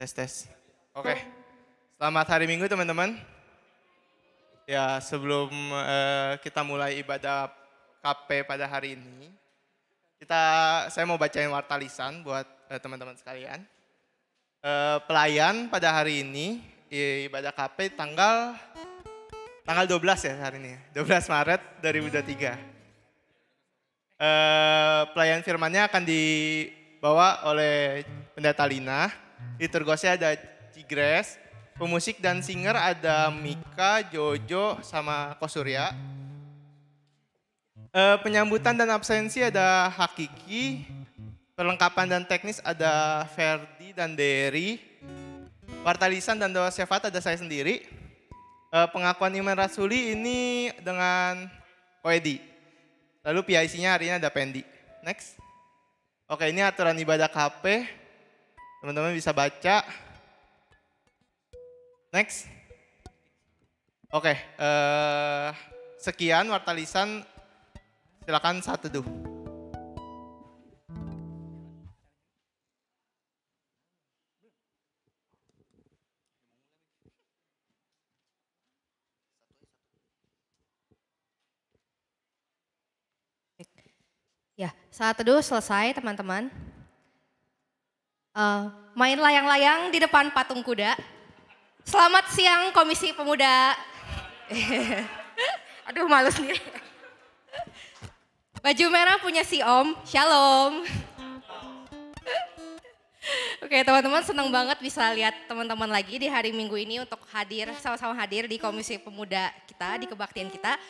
Tes tes. Oke. Selamat hari Minggu teman-teman. Ya, sebelum kita mulai ibadah KP pada hari ini, saya mau bacain warta lisan buat teman-teman sekalian. Pelayan pada hari ini ibadah KP tanggal 12 ya hari ini, 12 Maret 2023. Pelayan firmannya akan dibawa oleh Pendeta Lina. Liturgosnya ada Cigres, pemusik dan singer ada Mika, Jojo, sama Kosurya. Penyambutan dan absensi ada Hakiki, perlengkapan dan teknis ada Ferdi dan Derry, warta lisan dan doa syafaat ada saya sendiri. Pengakuan iman rasuli ini dengan Koedi. Lalu PIC-nya hari ini ada Pendi. Next. Oke, ini aturan ibadah KP. Teman-teman bisa baca. Next. Oke, sekian warta lisan. Silakan saat teduh. Ya, saat teduh selesai teman-teman. Main layang-layang di depan patung kuda. Selamat siang Komisi Pemuda. Aduh malu sendiri. Baju merah punya si Om, Shalom. Oke teman-teman, senang banget bisa lihat teman-teman lagi di hari Minggu ini untuk sama-sama hadir di Komisi Pemuda kita, di kebaktian kita.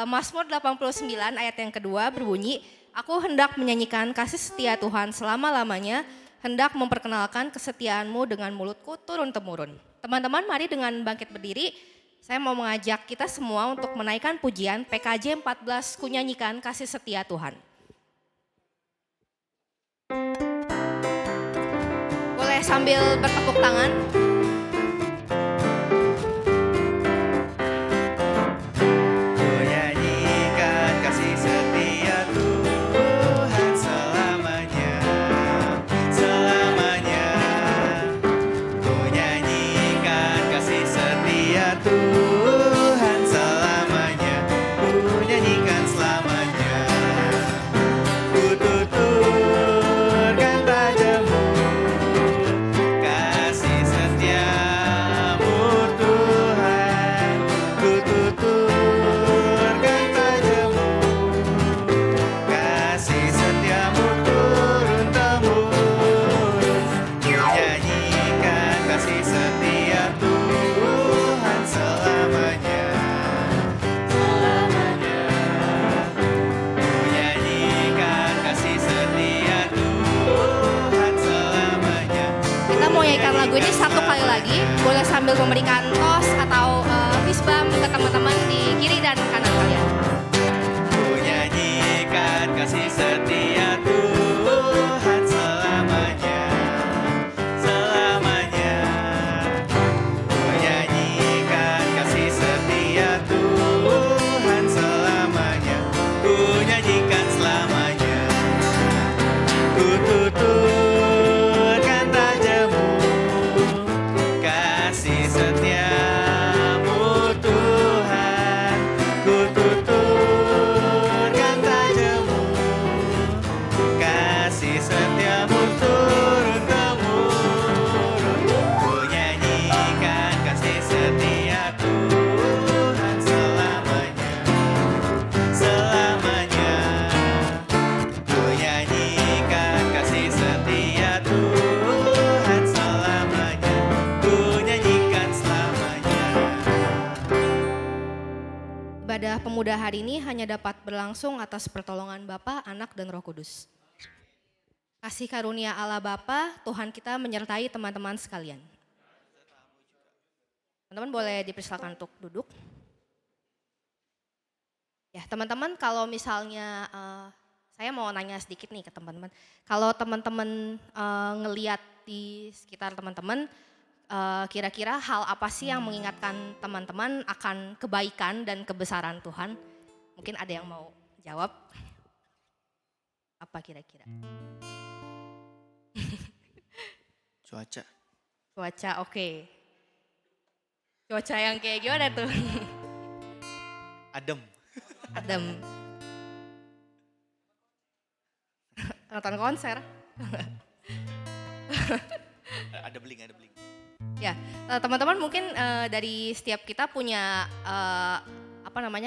Mazmur 89 ayat yang kedua berbunyi, aku hendak menyanyikan kasih setia Tuhan selama-lamanya, hendak memperkenalkan kesetiaanmu dengan mulutku turun-temurun. Teman-teman mari dengan bangkit berdiri, saya mau mengajak kita semua untuk menaikkan pujian PKJ 14 kunyanyikan kasih setia Tuhan. Boleh sambil bertepuk tangan. Lagu ini satu kali lagi, boleh sambil memberikan tos atau fist bump ke teman-teman di kiri dan kanan kalian. Ku nyanyikan kasih setia Tuhan selamanya, selamanya. Ku nyanyikan kasih setia Tuhan selamanya, ku nyanyikan selamanya. Ku tuturkan rajamu, kasih setiamu Tuhan, ku tuturkan rajamu, kasih setiamu turun-temurun. Ku nyanyikan kasih setia Tuhan selamanya, selamanya. Ku nyanyikan kasih setia Tuhan selamanya, ku nyanyikan selamanya. Ibadah pemuda hari ini hanya dapat berlangsung atas pertolongan Bapa, Anak, dan Roh Kudus. Kasih karunia Allah Bapa, Tuhan kita menyertai teman-teman sekalian. Teman-teman boleh dipersilakan untuk duduk. Ya teman-teman, kalau misalnya saya mau nanya sedikit nih ke teman-teman. Kalau teman-teman ngeliat di sekitar teman-teman, kira-kira hal apa sih yang mengingatkan teman-teman akan kebaikan dan kebesaran Tuhan? Mungkin ada yang mau jawab. Apa kira-kira? Cuaca. Cuaca, oke. Cuaca yang kayak gimana tuh? Adem. Adem. Nonton konser. Ada beling, ada beling. Ya, teman-teman mungkin dari setiap kita punya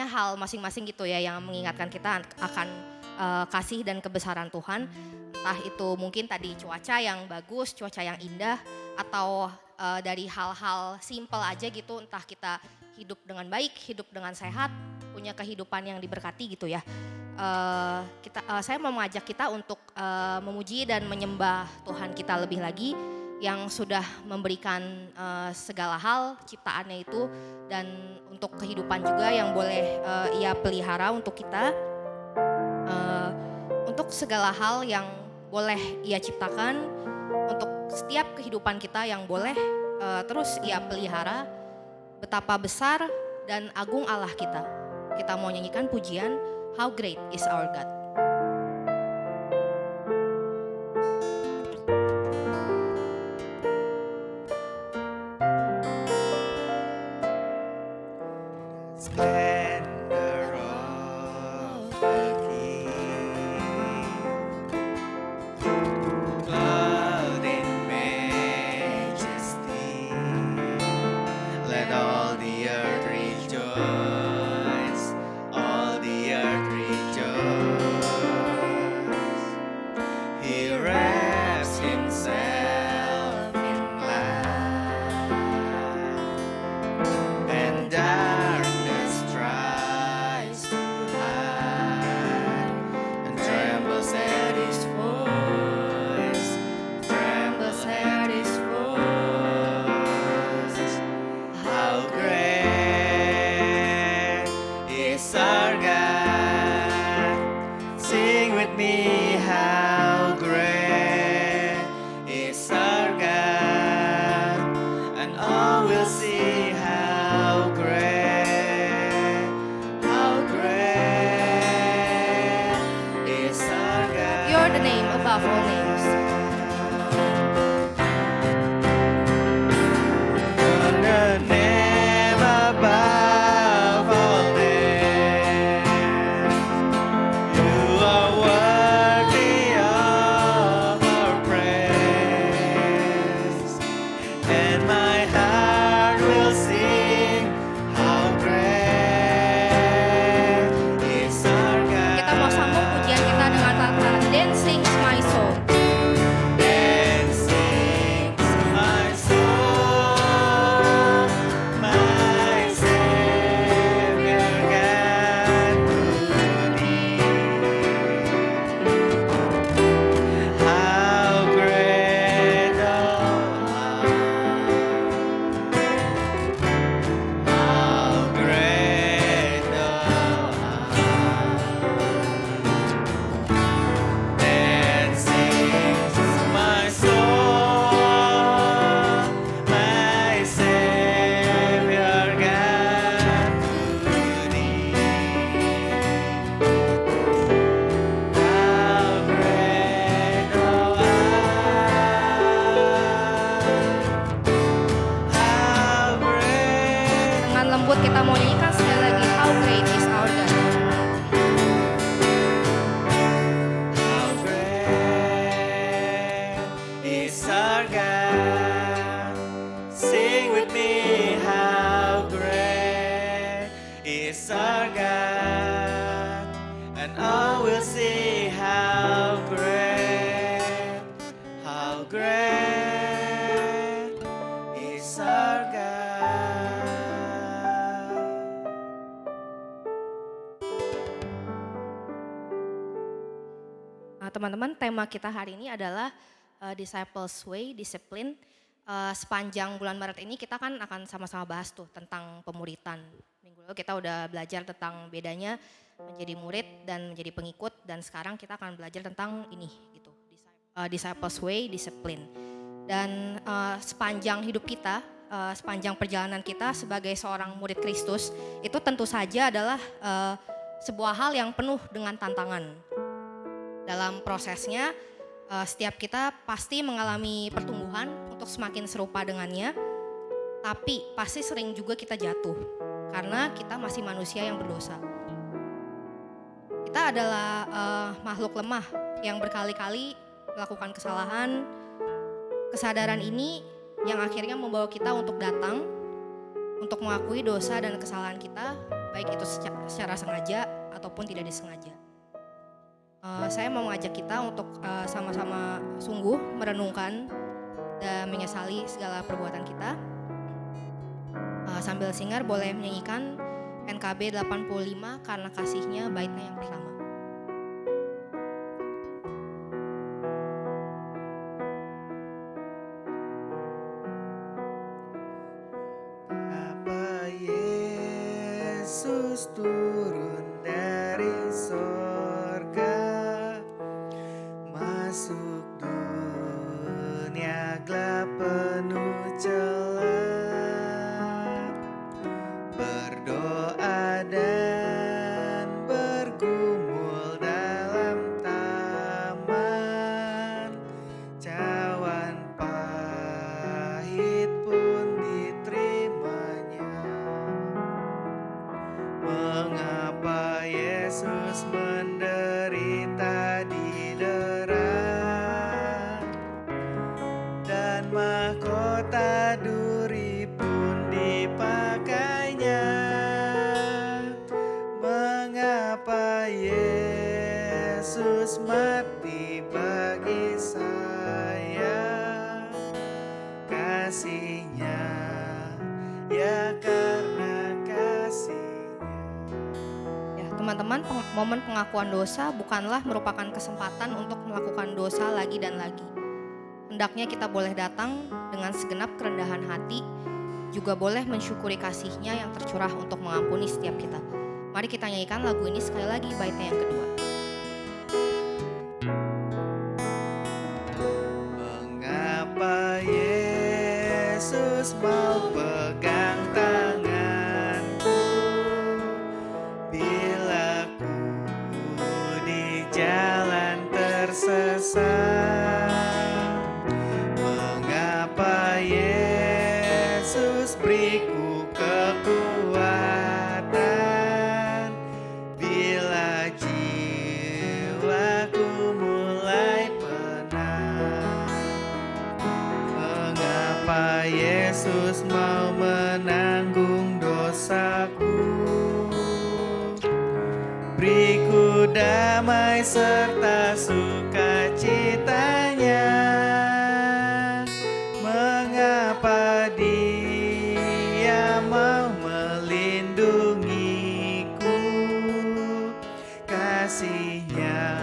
hal masing-masing gitu ya yang mengingatkan kita akan kasih dan kebesaran Tuhan. Entah itu mungkin tadi cuaca yang bagus, cuaca yang indah, atau dari hal-hal simple aja gitu, entah kita hidup dengan baik, hidup dengan sehat, punya kehidupan yang diberkati gitu ya. Saya mau mengajak kita untuk memuji dan menyembah Tuhan kita lebih lagi yang sudah memberikan segala hal ciptaannya itu, dan untuk kehidupan juga yang boleh Ia pelihara untuk kita, untuk segala hal yang boleh Ia ciptakan, untuk setiap kehidupan kita yang boleh terus Ia pelihara. Betapa besar dan agung Allah kita. Kita mau nyanyikan pujian How Great is Our God. Splendor of the King, clothed in majesty. Let all the earth rejoice, all the earth rejoice. He wraps himself in light, and darkness tries to hide, and trembles at his voice, trembles at his voice. How great is our God? Sing with me, how great is our God, and all will see how great is our God. You're the name above all names. You're the name above all names. You are worthy of our praise, and my heart will sing how great is our God. Kita mau sambung pujian kita dengan kata Then Sings My Soul. Then sings my soul, my Savior God to thee. How great thou art, how great thou art. Then sings my soul, my Savior God to thee. How great thou art, how great. Dengan lembut kita mau nyanyikan sekali lagi How Great is Our God. How great is our God? Sing with me, how great is our God? And all will see how great is our God. Nah, teman-teman, tema kita hari ini adalah Disciples Way, disiplin. Sepanjang bulan Maret ini kita kan akan sama-sama bahas tuh tentang pemuritan. Minggu lalu kita udah belajar tentang bedanya menjadi murid dan menjadi pengikut, dan sekarang kita akan belajar tentang ini gitu, Disciples Way, disiplin. Dan sepanjang hidup kita, sepanjang perjalanan kita sebagai seorang murid Kristus, itu tentu saja adalah sebuah hal yang penuh dengan tantangan. Dalam prosesnya, setiap kita pasti mengalami pertumbuhan untuk semakin serupa dengannya. Tapi pasti sering juga kita jatuh karena kita masih manusia yang berdosa. Kita adalah makhluk lemah yang berkali-kali melakukan kesalahan. Kesadaran ini yang akhirnya membawa kita untuk datang, untuk mengakui dosa dan kesalahan kita, baik itu secara sengaja ataupun tidak disengaja. Saya mau mengajak kita untuk sama-sama sungguh merenungkan dan menyesali segala perbuatan kita. Sambil singer boleh menyanyikan NKB 85 Karena Kasihnya baitnya yang pertama. Apa Yesus turun dari sorga, masuk dunia gelap penuh celah, berdoa dan bergumul dalam taman, cawan pahit pun diterimanya. Mengapa Yesus menderita didera dan mahkota duri pun dipakainya? Mengapa Yesus mati bagi saya? Kasihnya, ya karena kasihnya. Ya, teman-teman, momen pengakuan dosa bukanlah merupakan kesempatan untuk melakukan dosa lagi dan lagi. Hendaknya kita boleh datang dengan segenap kerendahan hati, juga boleh mensyukuri kasihnya yang tercurah untuk mengampuni setiap kita. Mari kita nyanyikan lagu ini sekali lagi baitnya yang kedua. Mengapa Yesus mau pegang tanganku bila ku di jalan tersesat? Mengapa Yesus beriku kekuatan bila jiwaku mulai penat? Mengapa Yesus mau menanggung dosaku? Beriku damai serta sukacitanya. Mengapa Dia mau melindungiku? Kasihnya,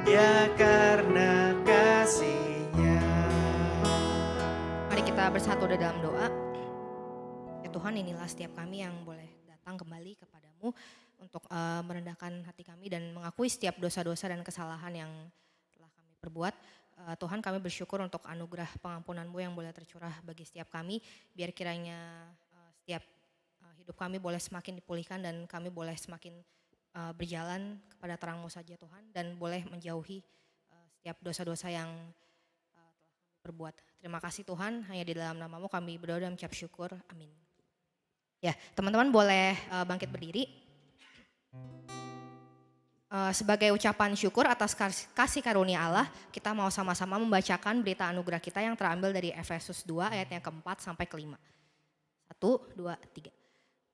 ya karena kasihnya. Mari kita bersatu di dalam doa. Ya Tuhan, inilah setiap kami yang boleh datang kembali kepadamu untuk merendahkan hati kami dan mengakui setiap dosa-dosa dan kesalahan yang telah kami perbuat. Tuhan, kami bersyukur untuk anugerah pengampunan-Mu yang boleh tercurah bagi setiap kami. Biar kiranya setiap hidup kami boleh semakin dipulihkan dan kami boleh semakin berjalan kepada terang-Mu saja Tuhan. Dan boleh menjauhi setiap dosa-dosa yang telah kami perbuat. Terima kasih Tuhan, hanya di dalam nama-Mu kami berdoa dan mengucap syukur. Amin. Ya, teman-teman boleh bangkit berdiri. Sebagai ucapan syukur atas kasih karunia Allah, kita mau sama-sama membacakan berita anugerah kita yang terambil dari Efesus 2 ayat yang keempat sampai kelima. 1, 2, 3.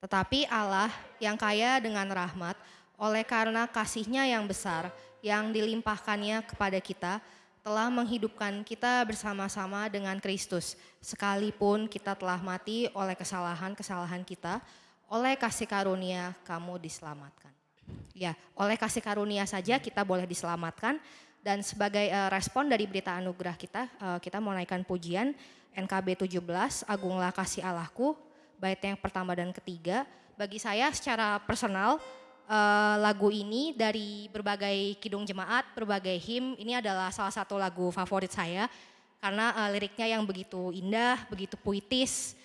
Tetapi Allah yang kaya dengan rahmat, oleh karena kasih-Nya yang besar, yang dilimpahkannya kepada kita, telah menghidupkan kita bersama-sama dengan Kristus. Sekalipun kita telah mati oleh kesalahan-kesalahan kita, oleh kasih karunia kamu diselamatkan. Ya, oleh kasih karunia saja kita boleh diselamatkan. Dan sebagai respon dari berita anugerah kita, kita mau naikkan pujian NKB 17, Agunglah Kasih Allahku, bait yang pertama dan ketiga. Bagi saya secara personal, lagu ini dari berbagai kidung jemaat, berbagai him, ini adalah salah satu lagu favorit saya. Karena liriknya yang begitu indah, begitu puitis,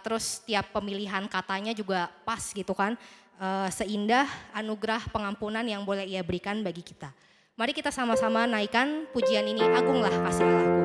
terus tiap pemilihan katanya juga pas gitu kan. Seindah anugerah pengampunan yang boleh Ia berikan bagi kita. Mari kita sama-sama naikkan pujian ini, Agunglah Kasih Allahku.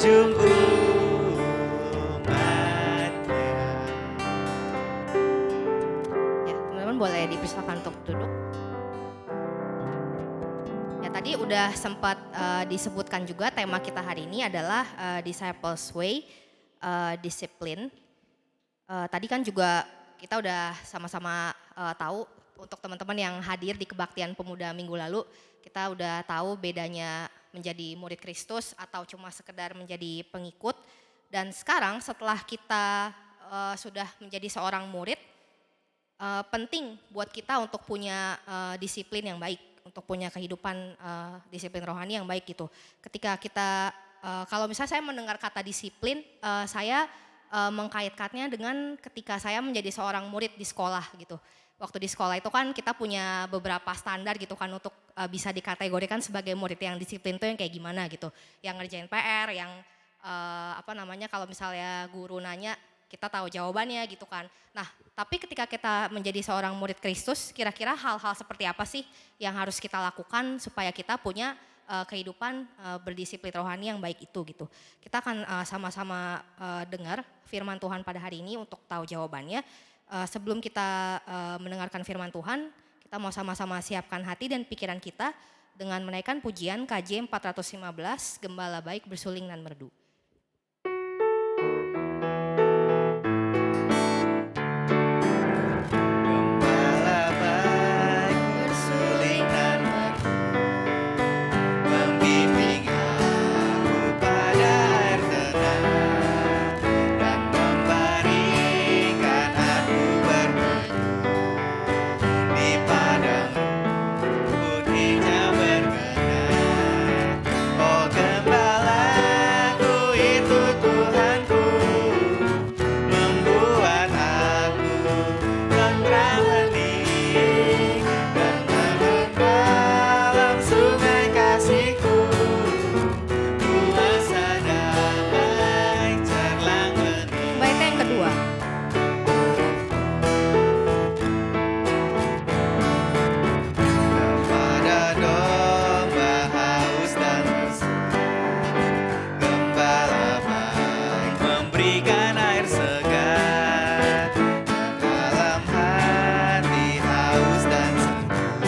ujung umatnya. Ya, teman-teman boleh dipersilakan untuk duduk. Ya, tadi udah sempat disebutkan juga tema kita hari ini adalah Disciples Way, disiplin. Tadi kan juga kita udah sama-sama tahu untuk teman-teman yang hadir di kebaktian pemuda minggu lalu, kita udah tahu bedanya menjadi murid Kristus atau cuma sekedar menjadi pengikut. Dan sekarang setelah kita sudah menjadi seorang murid, penting buat kita untuk punya disiplin yang baik, untuk punya kehidupan disiplin rohani yang baik gitu. Ketika kita, kalau misalnya saya mendengar kata disiplin, saya mengkaitkannya dengan ketika saya menjadi seorang murid di sekolah gitu. Waktu di sekolah itu kan kita punya beberapa standar gitu kan untuk bisa dikategorikan sebagai murid yang disiplin itu yang kayak gimana gitu. Yang ngerjain PR, yang kalau misalnya guru nanya kita tahu jawabannya gitu kan. Nah, tapi ketika kita menjadi seorang murid Kristus, kira-kira hal-hal seperti apa sih yang harus kita lakukan supaya kita punya kehidupan berdisiplin rohani yang baik itu gitu. Kita akan sama-sama dengar firman Tuhan pada hari ini untuk tahu jawabannya. Sebelum kita mendengarkan firman Tuhan, kita mau sama-sama siapkan hati dan pikiran kita dengan menaikkan pujian KJ 415, Gembala Baik Bersuling dan Merdu. Gembala baik bersuling dan merdu, membimbing aku pada air tenang, dan memberikan aku berteduh di padang rumput hijau berkenan. Oh gembalaku itu Tuhanku, membuat aku tentram hening dan menenang dalam sungai kasih-Ku. Kuasa damai cerlang bening. Bait yang kedua. Kepada domba haus dan lesu, gembala baik memberikan air segar. Dalam hati haus dan segar,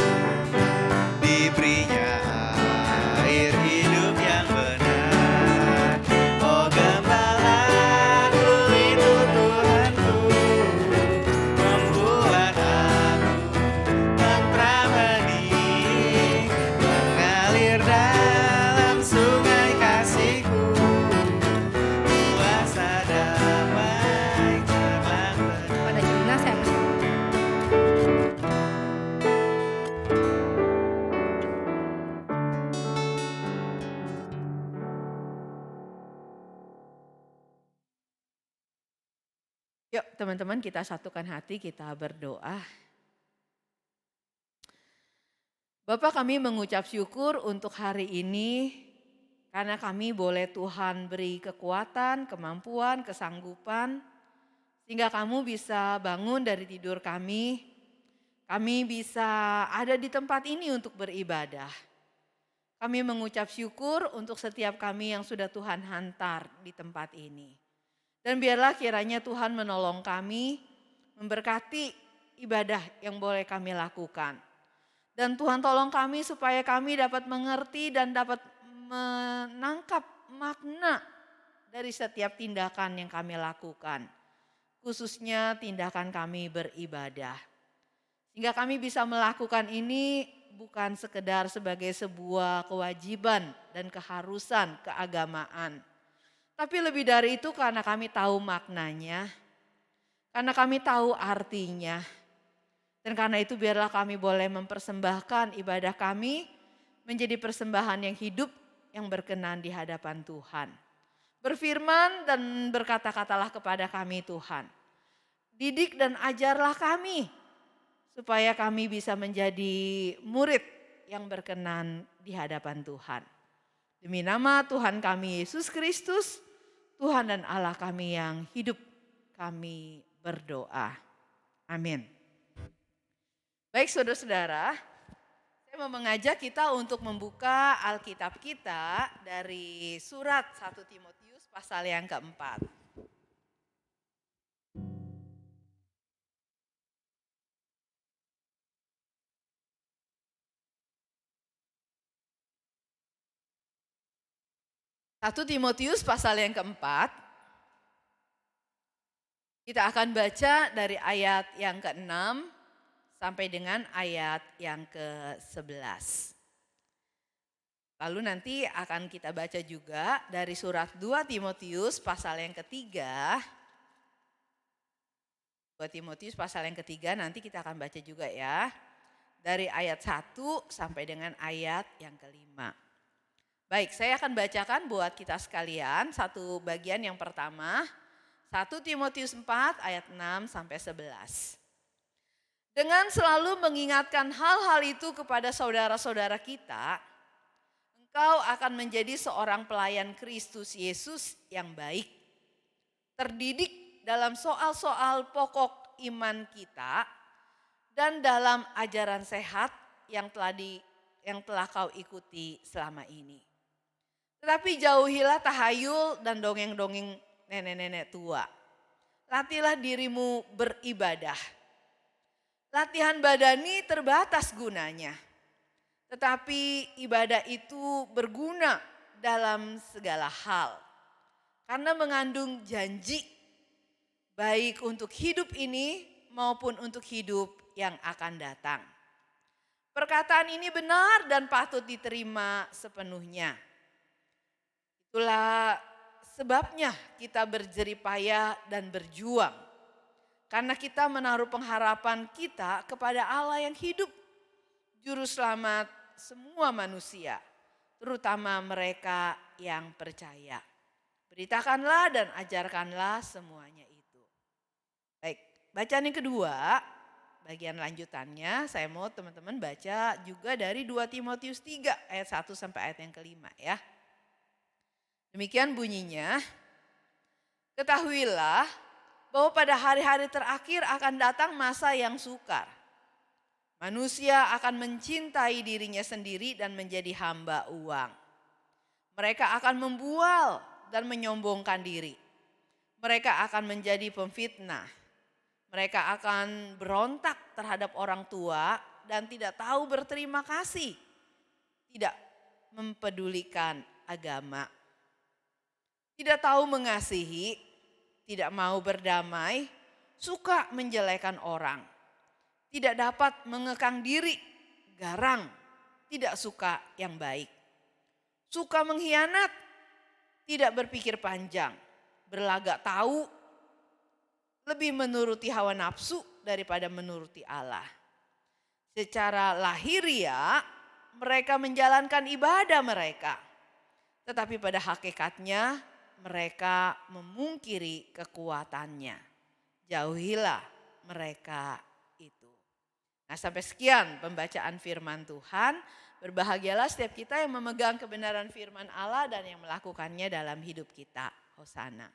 diberinya air hidup yang benar. Oh gembalaku itu Tuhanku, membuat aku tentram hening, mengalir dalam sungai kasih-Ku. Kuasa damai cerlang bening. Pada Jelina saya masih. Yuk teman-teman kita satukan hati, kita berdoa. Bapak kami mengucap syukur untuk hari ini karena kami boleh Tuhan beri kekuatan, kemampuan, kesanggupan sehingga kamu bisa bangun dari tidur kami bisa ada di tempat ini untuk beribadah. Kami mengucap syukur untuk setiap kami yang sudah Tuhan hantar di tempat ini. Dan biarlah kiranya Tuhan menolong kami, memberkati ibadah yang boleh kami lakukan. Dan Tuhan tolong kami supaya kami dapat mengerti dan dapat menangkap makna dari setiap tindakan yang kami lakukan. Khususnya tindakan kami beribadah. Sehingga kami bisa melakukan ini bukan sekedar sebagai sebuah kewajiban dan keharusan keagamaan. Tapi lebih dari itu karena kami tahu maknanya, karena kami tahu artinya. Dan karena itu biarlah kami boleh mempersembahkan ibadah kami menjadi persembahan yang hidup yang berkenan di hadapan Tuhan. Berfirman dan berkata-katalah kepada kami Tuhan. Didik dan ajarlah kami supaya kami bisa menjadi murid yang berkenan di hadapan Tuhan. Demi nama Tuhan kami Yesus Kristus, Tuhan dan Allah kami yang hidup, kami berdoa. Amin. Baik saudara-saudara, saya Saya mau mengajak kita untuk membuka Alkitab kita dari surat 1 Timotius pasal yang keempat. Satu Timotius pasal yang keempat, kita akan baca dari ayat yang ke-6 sampai dengan ayat yang ke-11. Lalu nanti akan kita baca juga dari surat 2 Timotius pasal yang ketiga. 2 Timotius pasal yang ketiga nanti kita akan baca juga ya. Dari ayat 1 sampai dengan ayat yang kelima. Baik, saya akan bacakan buat kita sekalian satu bagian yang pertama. 1 Timotius 4 ayat 6 sampai 11. Dengan selalu mengingatkan hal-hal itu kepada saudara-saudara kita, engkau akan menjadi seorang pelayan Kristus Yesus yang baik, terdidik dalam soal-soal pokok iman kita dan dalam ajaran sehat yang telah kau ikuti selama ini. Tetapi jauhilah tahayul dan dongeng-dongeng nenek-nenek tua. Latihlah dirimu beribadah. Latihan badani terbatas gunanya. Tetapi ibadah itu berguna dalam segala hal. Karena mengandung janji baik untuk hidup ini maupun untuk hidup yang akan datang. Perkataan ini benar dan patut diterima sepenuhnya. Itulah sebabnya kita berjeripayah dan berjuang. Karena kita menaruh pengharapan kita kepada Allah yang hidup, juru selamat semua manusia, terutama mereka yang percaya. Beritakanlah dan ajarkanlah semuanya itu. Baik, bacaan yang kedua, bagian lanjutannya saya mau teman-teman baca juga dari 2 Timotius 3 ayat 1 sampai ayat yang kelima ya. Demikian bunyinya, ketahuilah bahwa pada hari-hari terakhir akan datang masa yang sukar. Manusia akan mencintai dirinya sendiri dan menjadi hamba uang. Mereka akan membual dan menyombongkan diri. Mereka akan menjadi pemfitnah. Mereka akan berontak terhadap orang tua dan tidak tahu berterima kasih. Tidak mempedulikan agama. Tidak tahu mengasihi, tidak mau berdamai, suka menjelekan orang. Tidak dapat mengekang diri, garang, tidak suka yang baik. Suka mengkhianat, tidak berpikir panjang, berlagak tahu, lebih menuruti hawa nafsu daripada menuruti Allah. Secara lahiriah mereka menjalankan ibadah mereka, tetapi pada hakikatnya mereka memungkiri kekuatannya. Jauhilah mereka itu. Nah, sampai sekian pembacaan firman Tuhan. Berbahagialah setiap kita yang memegang kebenaran firman Allah dan yang melakukannya dalam hidup kita. Hosana.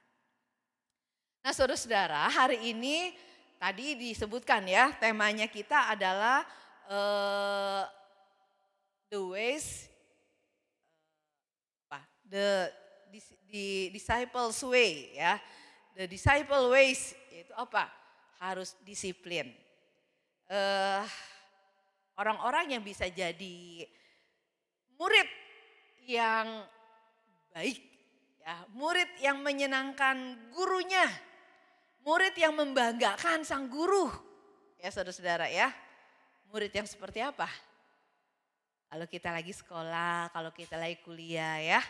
Nah, saudara-saudara, hari ini tadi disebutkan ya, temanya kita adalah the ways, the disciples way ya. The disciple ways itu apa? Harus disiplin. Orang-orang yang bisa jadi murid yang baik ya, murid yang menyenangkan gurunya, murid yang membanggakan sang guru. Ya saudara-saudara ya. Murid yang seperti apa? Kalau kita lagi sekolah, kalau kita lagi kuliah ya.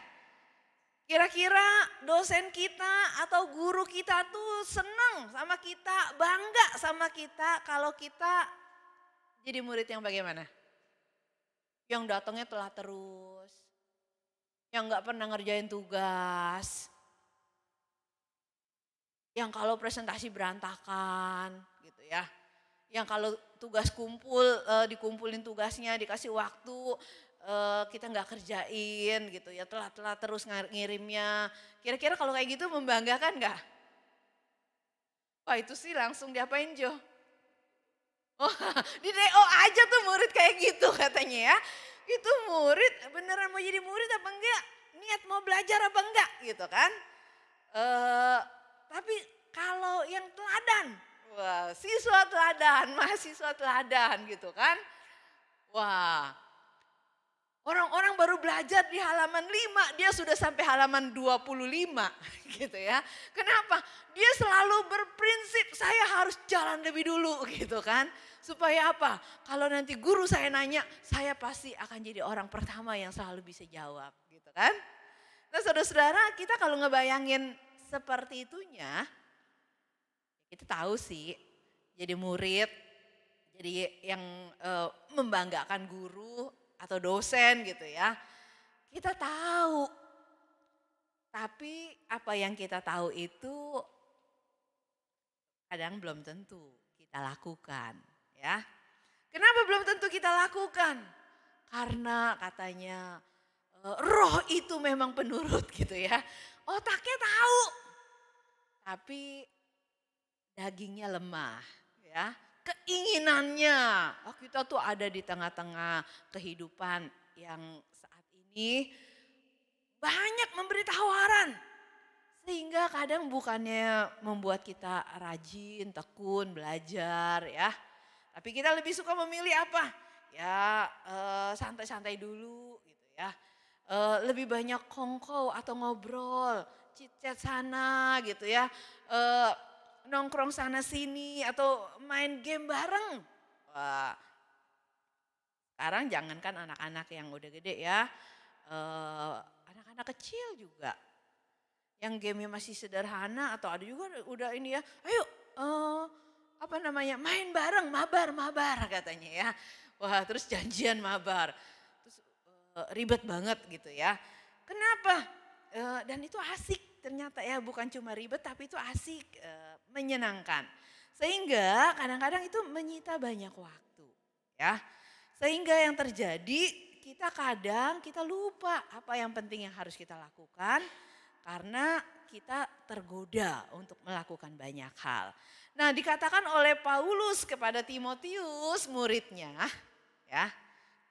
Kira-kira dosen kita atau guru kita tuh senang sama kita, bangga sama kita kalau kita jadi murid yang bagaimana? Yang datangnya telat terus, yang gak pernah ngerjain tugas, yang kalau presentasi berantakan gitu ya. Yang kalau tugas dikumpulin tugasnya, dikasih waktu, kita nggak kerjain gitu ya, telat-telat terus ngirimnya. Kira-kira kalau kayak gitu membanggakan nggak? Wah itu sih langsung diapain Jo? Oh, di DO aja tuh murid kayak gitu katanya ya. Itu murid beneran mau jadi murid apa enggak? Niat mau belajar apa enggak gitu kan. Eh, tapi kalau yang teladan, wah siswa teladan, mahasiswa teladan gitu kan. Wah, orang-orang baru belajar di halaman 5, dia sudah sampai halaman 25 gitu ya. Kenapa? Dia selalu berprinsip saya harus jalan lebih dulu gitu kan. Supaya apa? Kalau nanti guru saya nanya, saya pasti akan jadi orang pertama yang selalu bisa jawab gitu kan. Nah saudara-saudara, kita kalau ngebayangin seperti itunya, kita tahu sih jadi murid, jadi yang membanggakan guru atau dosen gitu ya. Kita tahu, tapi apa yang kita tahu itu kadang belum tentu kita lakukan ya. Kenapa belum tentu kita lakukan? Karena katanya roh itu memang penurut gitu ya. Otaknya tahu, tapi dagingnya lemah ya. Keinginannya, kita tuh ada di tengah-tengah kehidupan yang saat ini banyak memberi tawaran. Sehingga kadang bukannya membuat kita rajin, tekun, belajar ya. Tapi kita lebih suka memilih apa? Ya santai-santai dulu gitu ya. Lebih banyak kongkow atau ngobrol, chit-chat sana gitu ya. Nongkrong sana sini atau main game bareng. Wah, sekarang jangankan anak-anak yang udah gede ya, anak-anak kecil juga. Yang gamenya masih sederhana atau ada juga udah ini ya, ayo apa namanya main bareng mabar katanya ya. Wah terus janjian mabar, terus ribet banget gitu ya. Kenapa? Dan itu asik. Ternyata ya bukan cuma ribet tapi itu asik, menyenangkan. Sehingga kadang-kadang itu menyita banyak waktu ya. Sehingga yang terjadi kita lupa apa yang penting yang harus kita lakukan. Karena kita tergoda untuk melakukan banyak hal. Nah dikatakan oleh Paulus kepada Timotius muridnya ya.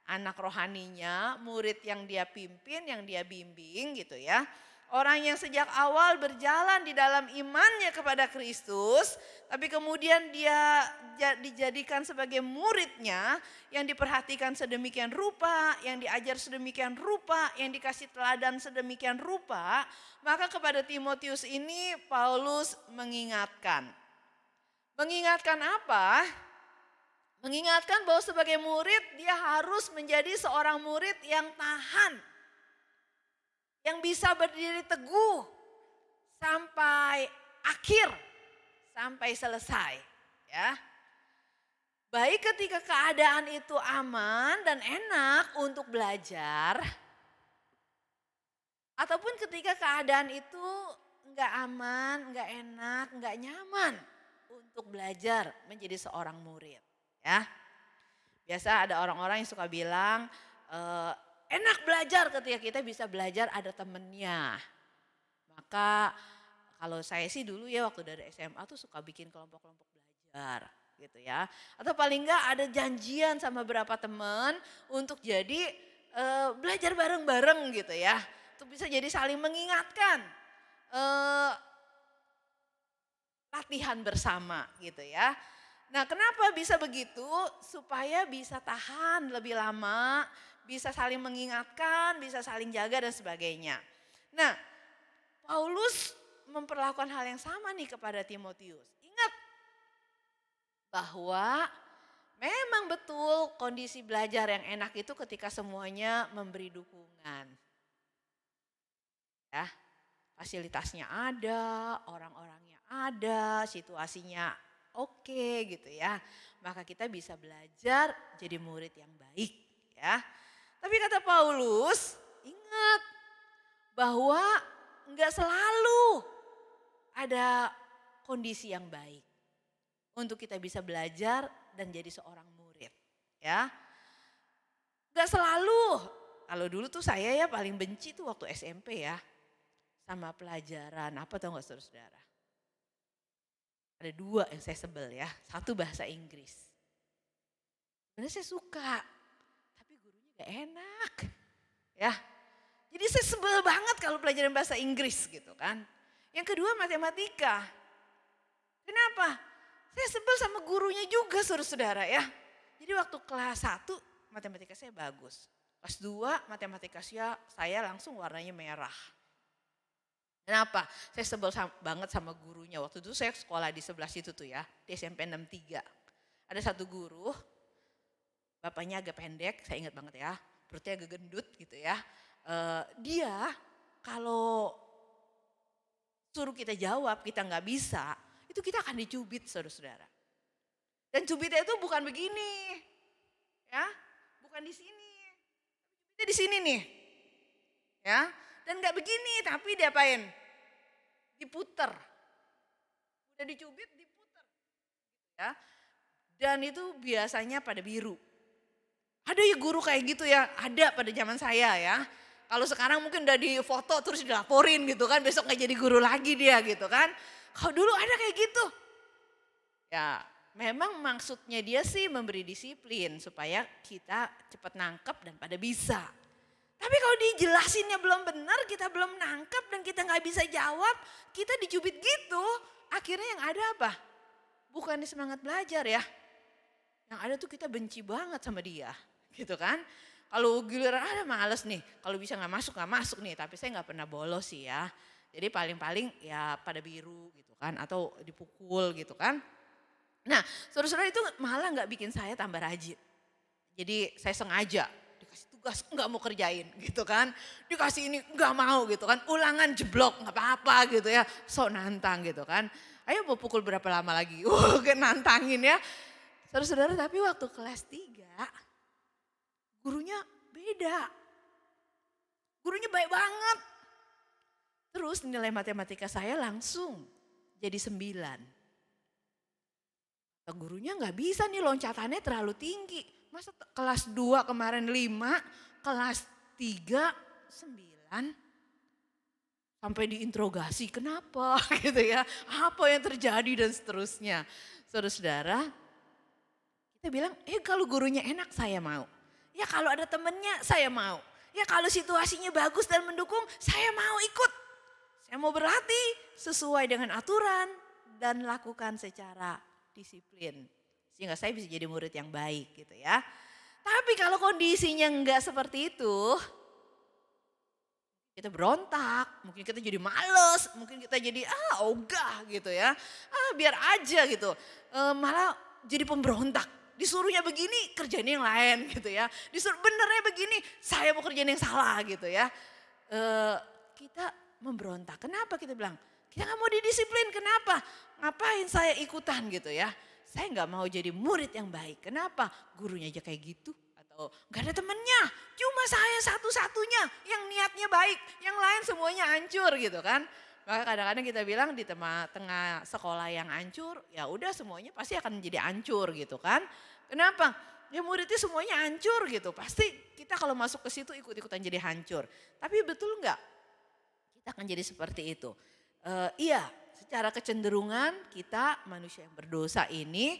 Anak rohaninya, murid yang dia pimpin, yang dia bimbing gitu ya. Orang yang sejak awal berjalan di dalam imannya kepada Kristus, tapi kemudian dia dijadikan sebagai muridnya yang diperhatikan sedemikian rupa, yang diajar sedemikian rupa, yang dikasih teladan sedemikian rupa, maka kepada Timotius ini Paulus mengingatkan. Mengingatkan apa? Mengingatkan bahwa sebagai murid dia harus menjadi seorang murid yang tahan. Yang bisa berdiri teguh sampai akhir, sampai selesai ya. Baik ketika keadaan itu aman dan enak untuk belajar, ataupun ketika keadaan itu enggak aman, enggak enak, enggak nyaman untuk belajar menjadi seorang murid ya. Biasa ada orang-orang yang suka bilang, enak belajar ketika kita bisa belajar ada temennya. Maka kalau saya sih dulu ya waktu dari SMA tuh suka bikin kelompok-kelompok belajar gitu ya. Atau paling enggak ada janjian sama beberapa teman untuk jadi belajar bareng-bareng gitu ya. Untuk bisa jadi saling mengingatkan. Latihan bersama gitu ya. Nah kenapa bisa begitu? Supaya bisa tahan lebih lama, bisa saling mengingatkan, bisa saling jaga dan sebagainya. Nah Paulus memperlakukan hal yang sama nih kepada Timotius. Ingat bahwa memang betul kondisi belajar yang enak itu ketika semuanya memberi dukungan. Ya, fasilitasnya ada, orang-orangnya ada, situasinya oke gitu ya. Maka kita bisa belajar jadi murid yang baik ya. Tapi kata Paulus, ingat bahwa enggak selalu ada kondisi yang baik untuk kita bisa belajar dan jadi seorang murid ya. Enggak selalu, kalau dulu tuh saya ya paling benci tuh waktu SMP ya sama pelajaran, apa tau gak saudara-saudara? Ada dua yang saya sebel ya, satu bahasa Inggris. Sebenarnya saya suka, tapi gurunya gak enak. Ya, jadi saya sebel banget kalau pelajaran bahasa Inggris gitu kan. Yang kedua matematika. Kenapa? Saya sebel sama gurunya juga saudara-saudara ya. Jadi waktu kelas 1 matematika saya bagus. Kelas 2 matematika saya langsung warnanya merah. Kenapa? Saya sebel banget sama gurunya. Waktu itu saya sekolah di sebelah situ tuh ya, di SMP 63. Ada satu guru, bapaknya agak pendek, saya ingat banget ya. Perutnya agak gendut gitu ya. Dia kalau suruh kita jawab, kita nggak bisa, itu kita akan dicubit saudara-saudara. Dan cubitnya itu bukan begini, ya, bukan di sini, cubitnya di sini nih, ya. Dan nggak begini, tapi diapain? Diputer. Udah dicubit, diputer, ya. Dan itu biasanya pada biru. Ada ya guru kayak gitu ya, ada pada zaman saya ya. Kalau sekarang mungkin udah difoto terus dilaporin gitu kan, besok gak jadi guru lagi dia gitu kan. Kalau dulu ada kayak gitu. Ya memang maksudnya dia sih memberi disiplin supaya kita cepat nangkep dan pada bisa. Tapi kalau dijelasinnya belum benar, kita belum nangkep dan kita gak bisa jawab, kita dicubit gitu. Akhirnya yang ada apa? Bukan semangat belajar ya. Yang ada tuh kita benci banget sama dia gitu kan. Kalau giliran ada males nih, kalau bisa gak masuk nih. Tapi saya gak pernah bolos sih ya. Jadi paling-paling ya pada biru gitu kan, atau dipukul gitu kan. Nah saudara-saudara itu malah gak bikin saya tambah rajin. Jadi saya sengaja dikasih tugas gak mau kerjain gitu kan. Dikasih ini gak mau gitu kan, ulangan jeblok gak apa-apa gitu ya. Sok nantang gitu kan. Ayo mau pukul berapa lama lagi, nantangin ya. Saudara-saudara tapi waktu kelas 3 gurunya beda. Gurunya baik banget. Terus nilai matematika saya langsung jadi 9. Gurunya gak bisa nih loncatannya terlalu tinggi. Masa kelas 2 kemarin 5, kelas 3 9. Sampai diinterogasi kenapa gitu ya. Apa yang terjadi dan seterusnya. Saudara-saudara kita bilang kalau gurunya enak saya mau. Ya kalau ada temennya saya mau. Ya kalau situasinya bagus dan mendukung saya mau ikut. Saya mau berlatih sesuai dengan aturan dan lakukan secara disiplin. Sehingga saya bisa jadi murid yang baik gitu ya. Tapi kalau kondisinya enggak seperti itu, kita berontak, mungkin kita jadi males, mungkin kita jadi ogah gitu ya. Biar aja gitu, malah jadi pemberontak. Disuruhnya begini kerjain yang lain gitu ya. Disuruh benernya begini saya mau kerjain yang salah gitu ya. Kita memberontak. Kenapa kita bilang? Kita gak mau didisiplin. Kenapa? Ngapain saya ikutan gitu ya. Saya gak mau jadi murid yang baik. Kenapa? Gurunya aja kayak gitu. Atau gak ada temennya. Cuma saya satu-satunya yang niatnya baik. Yang lain semuanya hancur gitu kan. Maka kadang-kadang kita bilang di tengah sekolah yang hancur, ya udah semuanya pasti akan menjadi hancur gitu kan. Kenapa? Ya muridnya semuanya hancur gitu. Pasti kita kalau masuk ke situ ikut-ikutan jadi hancur. Tapi betul enggak? Kita akan jadi seperti itu. Iya, secara kecenderungan kita manusia yang berdosa ini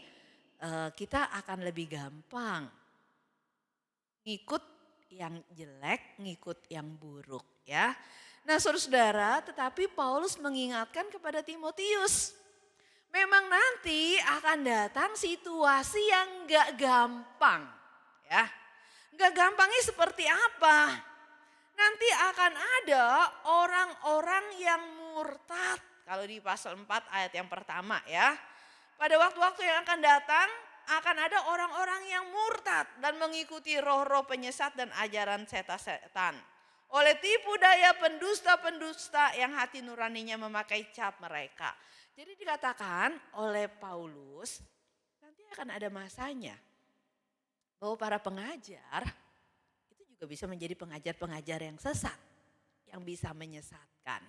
kita akan lebih gampang ngikut yang jelek, ngikut yang buruk ya. Nah saudara-saudara, tetapi Paulus mengingatkan kepada Timotius. Memang nanti akan datang situasi yang gak gampang. Ya, gak gampangnya seperti apa? Nanti akan ada orang-orang yang murtad. Kalau di pasal 4 ayat yang pertama ya. Pada waktu-waktu yang akan datang akan ada orang-orang yang murtad dan mengikuti roh-roh penyesat dan ajaran setan. Oleh tipu daya pendusta-pendusta yang hati nuraninya memakai cap mereka. Jadi dikatakan oleh Paulus nanti akan ada masanya bahwa para pengajar itu juga bisa menjadi pengajar-pengajar yang sesat. Yang bisa menyesatkan.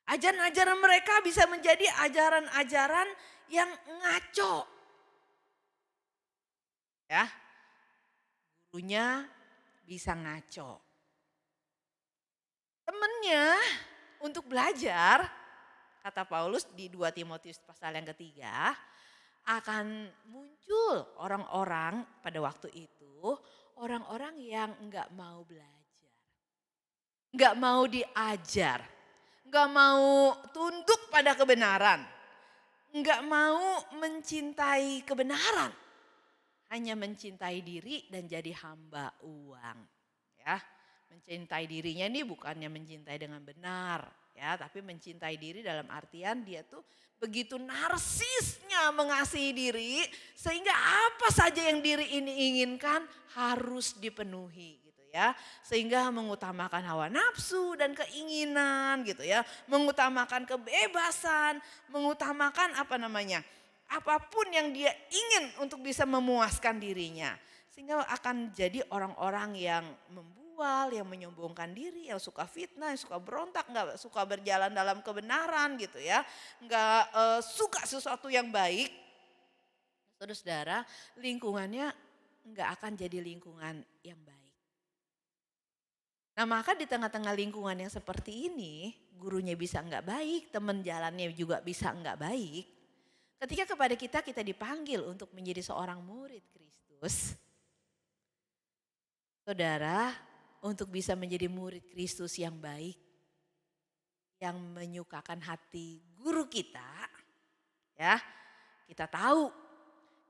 Ajaran-ajaran mereka bisa menjadi ajaran-ajaran yang ngaco. Ya, gurunya bisa ngaco. Temennya untuk belajar, kata Paulus di 2 Timotius pasal yang ketiga, akan muncul orang-orang pada waktu itu, orang-orang yang enggak mau belajar, enggak mau diajar, enggak mau tunduk pada kebenaran, enggak mau mencintai kebenaran, hanya mencintai diri dan jadi hamba uang. Ya, mencintai dirinya ini bukannya mencintai dengan benar, ya, tapi mencintai diri dalam artian dia tuh begitu narsisnya mengasihi diri sehingga apa saja yang diri ini inginkan harus dipenuhi gitu ya. Sehingga mengutamakan hawa nafsu dan keinginan gitu ya, mengutamakan kebebasan, mengutamakan apapun yang dia ingin untuk bisa memuaskan dirinya. Sehingga akan jadi orang-orang yang membual, yang menyombongkan diri, yang suka fitnah, yang suka berontak, nggak suka berjalan dalam kebenaran gitu ya. Nggak suka sesuatu yang baik. Saudara-saudara, lingkungannya nggak akan jadi lingkungan yang baik. Nah maka di tengah-tengah lingkungan yang seperti ini, gurunya bisa nggak baik, teman jalannya juga bisa nggak baik. Ketika kepada kita dipanggil untuk menjadi seorang murid Kristus, saudara, untuk bisa menjadi murid Kristus yang baik, yang menyukakan hati guru kita, ya, kita tahu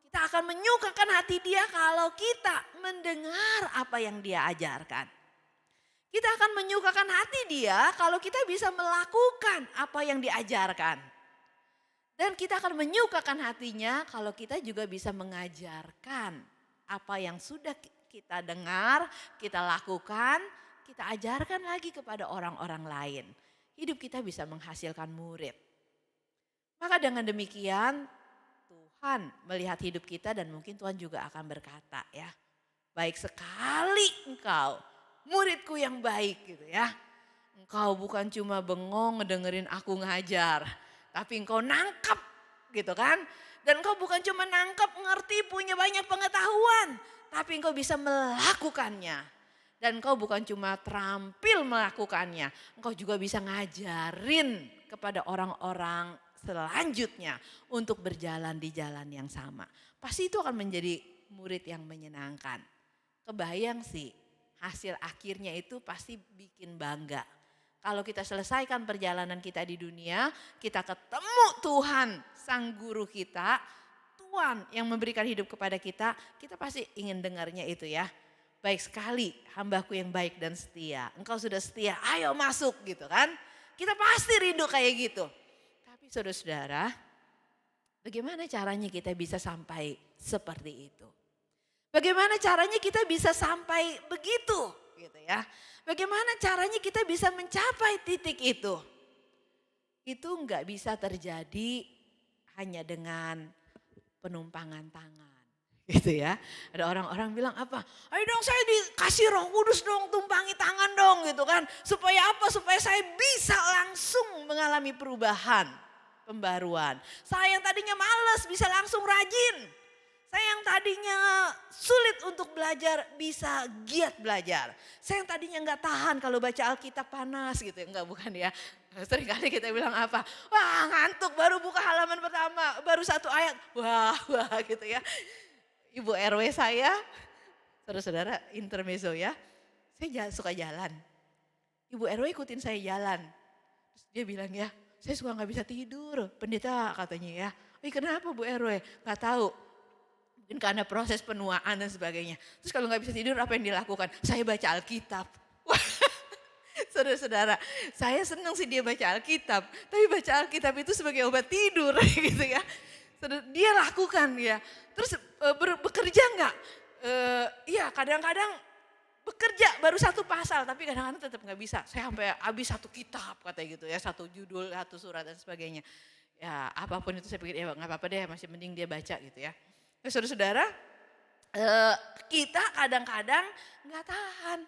kita akan menyukakan hati dia kalau kita mendengar apa yang dia ajarkan. Kita akan menyukakan hati dia kalau kita bisa melakukan apa yang diajarkan. Dan kita akan menyukakan hatinya kalau kita juga bisa mengajarkan apa yang sudah kita dengar, kita lakukan, kita ajarkan lagi kepada orang-orang lain. Hidup kita bisa menghasilkan murid. Maka dengan demikian Tuhan melihat hidup kita dan mungkin Tuhan juga akan berkata ya, baik sekali engkau, muridku yang baik gitu ya. Engkau bukan cuma bengong ngedengerin aku ngajar, tapi engkau nangkep gitu kan. Dan engkau bukan cuma nangkep, ngerti, punya banyak pengetahuan, tapi engkau bisa melakukannya. Dan engkau bukan cuma terampil melakukannya, engkau juga bisa ngajarin kepada orang-orang selanjutnya untuk berjalan di jalan yang sama. Pasti itu akan menjadi murid yang menyenangkan. Kebayang sih hasil akhirnya itu pasti bikin bangga. Kalau kita selesaikan perjalanan kita di dunia, kita ketemu Tuhan, Sang Guru kita, Tuhan yang memberikan hidup kepada kita pasti ingin dengarnya itu ya. Baik sekali hambaku yang baik dan setia. Engkau sudah setia, ayo masuk gitu kan. Kita pasti rindu kayak gitu. Tapi saudara-saudara, bagaimana caranya kita bisa sampai seperti itu? Bagaimana caranya kita bisa sampai begitu gitu ya. Bagaimana caranya kita bisa mencapai titik itu? Itu enggak bisa terjadi hanya dengan penumpangan tangan gitu ya. Ada orang-orang bilang apa? Ayo dong saya dikasih Roh Kudus dong, tumpangi tangan dong gitu kan. Supaya apa? Supaya saya bisa langsung mengalami perubahan, pembaruan. Saya yang tadinya malas bisa langsung rajin. Saya yang tadinya sulit untuk belajar bisa giat belajar. Saya yang tadinya nggak tahan kalau baca Alkitab panas gitu. Enggak, bukan ya. Seringkali kita bilang apa? Wah ngantuk baru buka halaman pertama, baru satu ayat. Wah gitu ya. Ibu RW saya, saudara-saudara intermezzo ya. Saya suka jalan. Ibu RW ikutin saya jalan. Terus dia bilang ya, saya suka nggak bisa tidur. Pendeta katanya ya. Kenapa Bu RW? Nggak tahu. Mungkin karena proses penuaan dan sebagainya. Terus kalau nggak bisa tidur apa yang dilakukan? Saya baca Alkitab. Wah, saudara-saudara, saya senang sih dia baca Alkitab. Tapi baca Alkitab itu sebagai obat tidur gitu ya. Dia lakukan ya. Terus bekerja enggak? Iya kadang-kadang bekerja baru satu pasal. Tapi kadang-kadang tetap nggak bisa. Saya sampai habis satu kitab katanya gitu ya. Satu judul, satu surat dan sebagainya. Ya apapun itu saya pikir ya nggak apa-apa deh masih mending dia baca gitu ya. Saudara-saudara, kita kadang-kadang nggak tahan,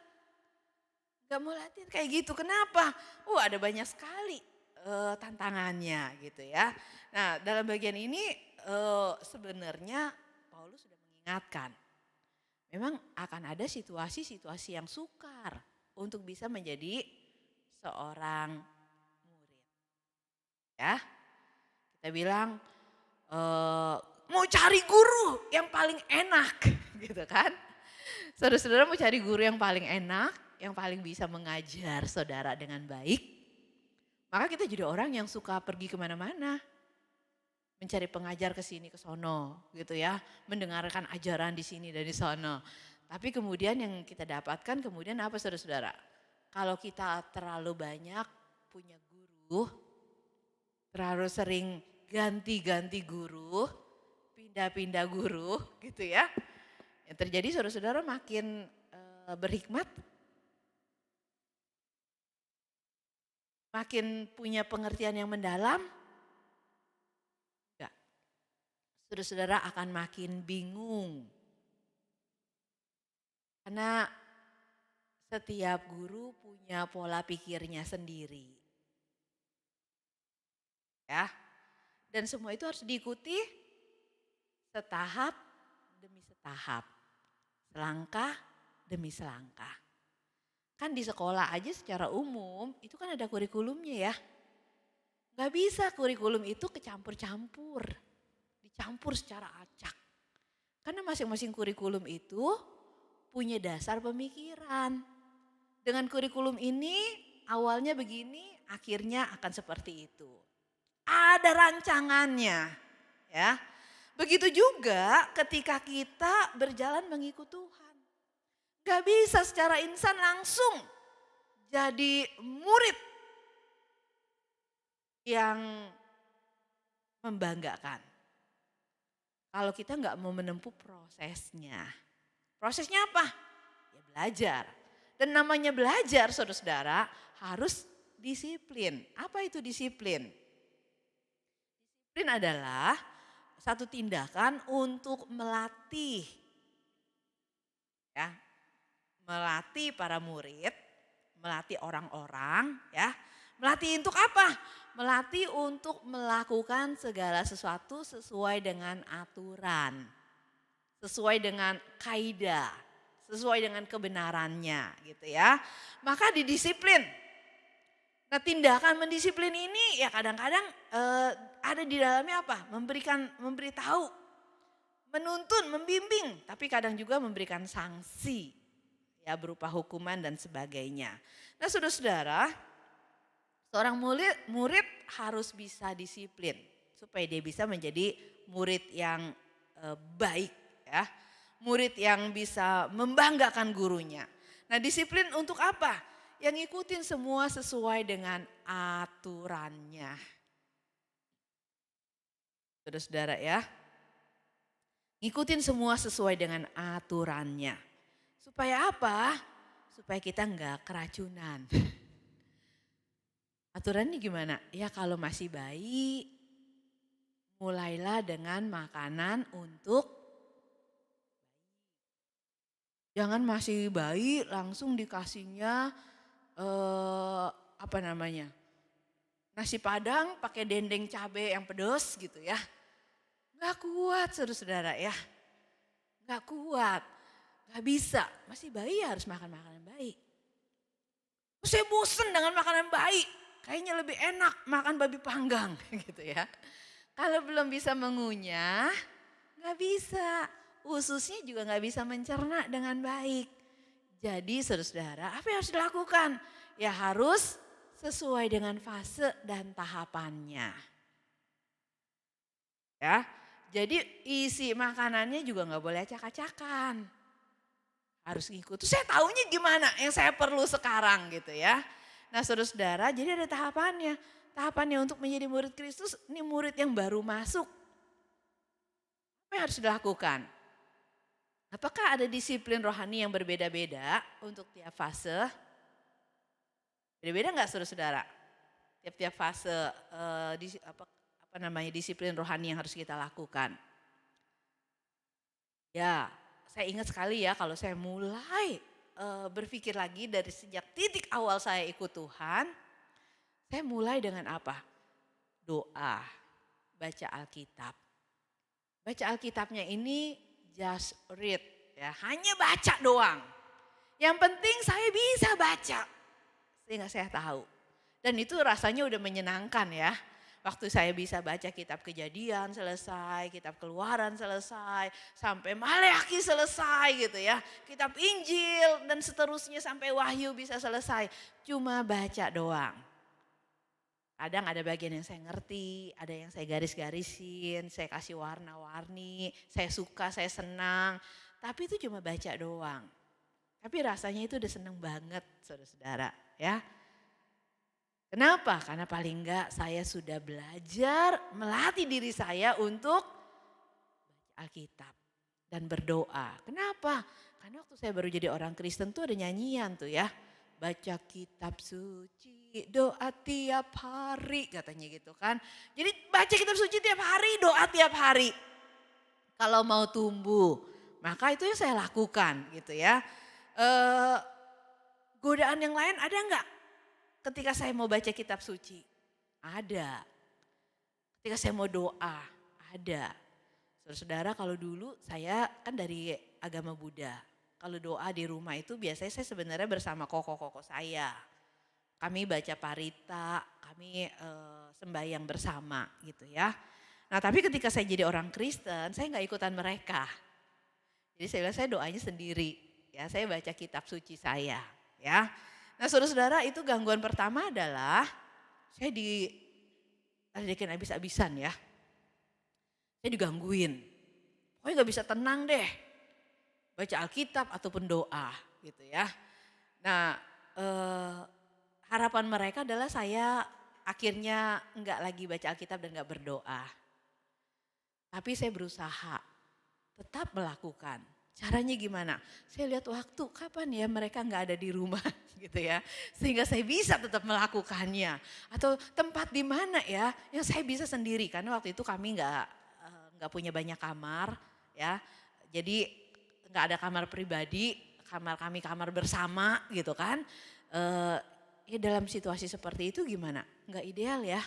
nggak mau latihan kayak gitu. Kenapa? Ada banyak sekali tantangannya gitu ya. Nah dalam bagian ini sebenarnya Paulus sudah mengingatkan, memang akan ada situasi-situasi yang sukar untuk bisa menjadi seorang murid. Ya, kita bilang mau cari guru yang paling enak gitu kan. Saudara-saudara mau cari guru yang paling enak, yang paling bisa mengajar saudara dengan baik. Maka kita jadi orang yang suka pergi kemana-mana. Mencari pengajar ke sini ke sono gitu ya. Mendengarkan ajaran di sini dan di sono. Tapi kemudian yang kita dapatkan kemudian apa saudara-saudara? Kalau kita terlalu banyak punya guru, terlalu sering ganti-ganti guru, pindah-pindah guru gitu ya. Yang terjadi saudara-saudara makin berhikmat, makin punya pengertian yang mendalam, enggak. Saudara-saudara akan makin bingung. Karena setiap guru punya pola pikirnya sendiri. Ya. Dan semua itu harus diikuti setahap demi setahap. Selangkah demi selangkah. Kan di sekolah aja secara umum itu kan ada kurikulumnya ya. Gak bisa kurikulum itu kecampur-campur. Dicampur secara acak. Karena masing-masing kurikulum itu punya dasar pemikiran. Dengan kurikulum ini awalnya begini, akhirnya akan seperti itu. Ada rancangannya ya. Begitu juga ketika kita berjalan mengikut Tuhan. Gak bisa secara insan langsung jadi murid yang membanggakan. Kalau kita gak mau menempuh prosesnya. Prosesnya apa? Ya belajar. Dan namanya belajar saudara-saudara harus disiplin. Apa itu disiplin? Disiplin adalah satu tindakan untuk melatih, ya, melatih para murid, melatih orang-orang, ya, melatih untuk apa? Melatih untuk melakukan segala sesuatu sesuai dengan aturan, sesuai dengan kaidah, sesuai dengan kebenarannya, gitu ya. Maka didisiplin. Nah tindakan mendisiplin ini ya kadang-kadang ada di dalamnya apa? Memberitahu, menuntun, membimbing. Tapi kadang juga memberikan sanksi ya berupa hukuman dan sebagainya. Nah saudara-saudara, seorang murid harus bisa disiplin. Supaya dia bisa menjadi murid yang baik ya. Murid yang bisa membanggakan gurunya. Nah disiplin untuk apa? Yang ngikutin semua sesuai dengan aturannya. Saudara-saudara ya. Ngikutin semua sesuai dengan aturannya. Supaya apa? Supaya kita enggak keracunan. Aturannya gimana? Ya kalau masih bayi, mulailah dengan makanan untuk jangan masih bayi langsung dikasihnya nasi padang pakai dendeng cabai yang pedas gitu ya. Gak kuat saudara-saudara ya. Gak kuat, gak bisa. Masih bayi harus makan makanan baik. Saya bosen dengan makanan baik. Kayaknya lebih enak makan babi panggang gitu ya. Kalau belum bisa mengunyah, gak bisa. Ususnya juga gak bisa mencerna dengan baik. Jadi saudara-saudara apa yang harus dilakukan? Ya harus sesuai dengan fase dan tahapannya. Ya, jadi isi makanannya juga gak boleh acak-acakan. Harus ngikut. Saya taunya gimana yang saya perlu sekarang gitu ya. Nah saudara-saudara jadi ada tahapannya. Tahapannya untuk menjadi murid Kristus, ini murid yang baru masuk. Apa yang harus dilakukan? Apakah ada disiplin rohani yang berbeda-beda untuk tiap fase? Beda-beda enggak saudara-saudara? Tiap-tiap fase disiplin rohani yang harus kita lakukan. Ya, saya ingat sekali ya kalau saya mulai berpikir lagi dari sejak titik awal saya ikut Tuhan, saya mulai dengan apa? Doa, baca Alkitab. Baca Alkitabnya ini just read ya, hanya baca doang. Yang penting saya bisa baca sehingga saya tahu. Dan itu rasanya udah menyenangkan ya. Waktu saya bisa baca kitab Kejadian selesai, kitab Keluaran selesai, sampai Maleakhi selesai gitu ya. Kitab Injil dan seterusnya sampai Wahyu bisa selesai. Cuma baca doang. Kadang ada bagian yang saya ngerti, ada yang saya garis-garisin, saya kasih warna-warni, saya suka, saya senang. Tapi itu cuma baca doang. Tapi rasanya itu udah seneng banget saudara-saudara ya. Kenapa? Karena paling enggak saya sudah belajar melatih diri saya untuk baca Alkitab dan berdoa. Kenapa? Karena waktu saya baru jadi orang Kristen tuh ada nyanyian tuh ya. Baca kitab suci, doa tiap hari katanya gitu kan. Jadi baca kitab suci tiap hari, doa tiap hari. Kalau mau tumbuh, maka itu yang saya lakukan gitu ya. Godaan yang lain ada enggak? Ketika saya mau baca kitab suci, ada. Ketika saya mau doa, ada. Saudara-saudara kalau dulu saya kan dari agama Buddha. Kalau doa di rumah itu biasanya saya sebenarnya bersama koko-koko saya. Kami baca parita, kami sembahyang bersama gitu ya. Nah tapi ketika saya jadi orang Kristen, saya nggak ikutan mereka. Jadi saya bilang saya doanya sendiri. Ya, saya baca kitab suci saya ya. Nah saudara-saudara itu gangguan pertama adalah saya diledekin abis-abisan ya. Saya digangguin. Pokoknya gak bisa tenang deh. Baca Alkitab ataupun doa gitu ya. Nah harapan mereka adalah saya akhirnya enggak lagi baca Alkitab dan enggak berdoa. Tapi saya berusaha tetap melakukan. Caranya gimana? Saya lihat waktu kapan ya mereka nggak ada di rumah gitu ya. Sehingga saya bisa tetap melakukannya. Atau tempat di mana ya yang saya bisa sendiri. Karena waktu itu kami nggak punya banyak kamar ya. Jadi nggak ada kamar pribadi, kamar kami kamar bersama gitu kan. Ya dalam situasi seperti itu gimana? Nggak ideal ya.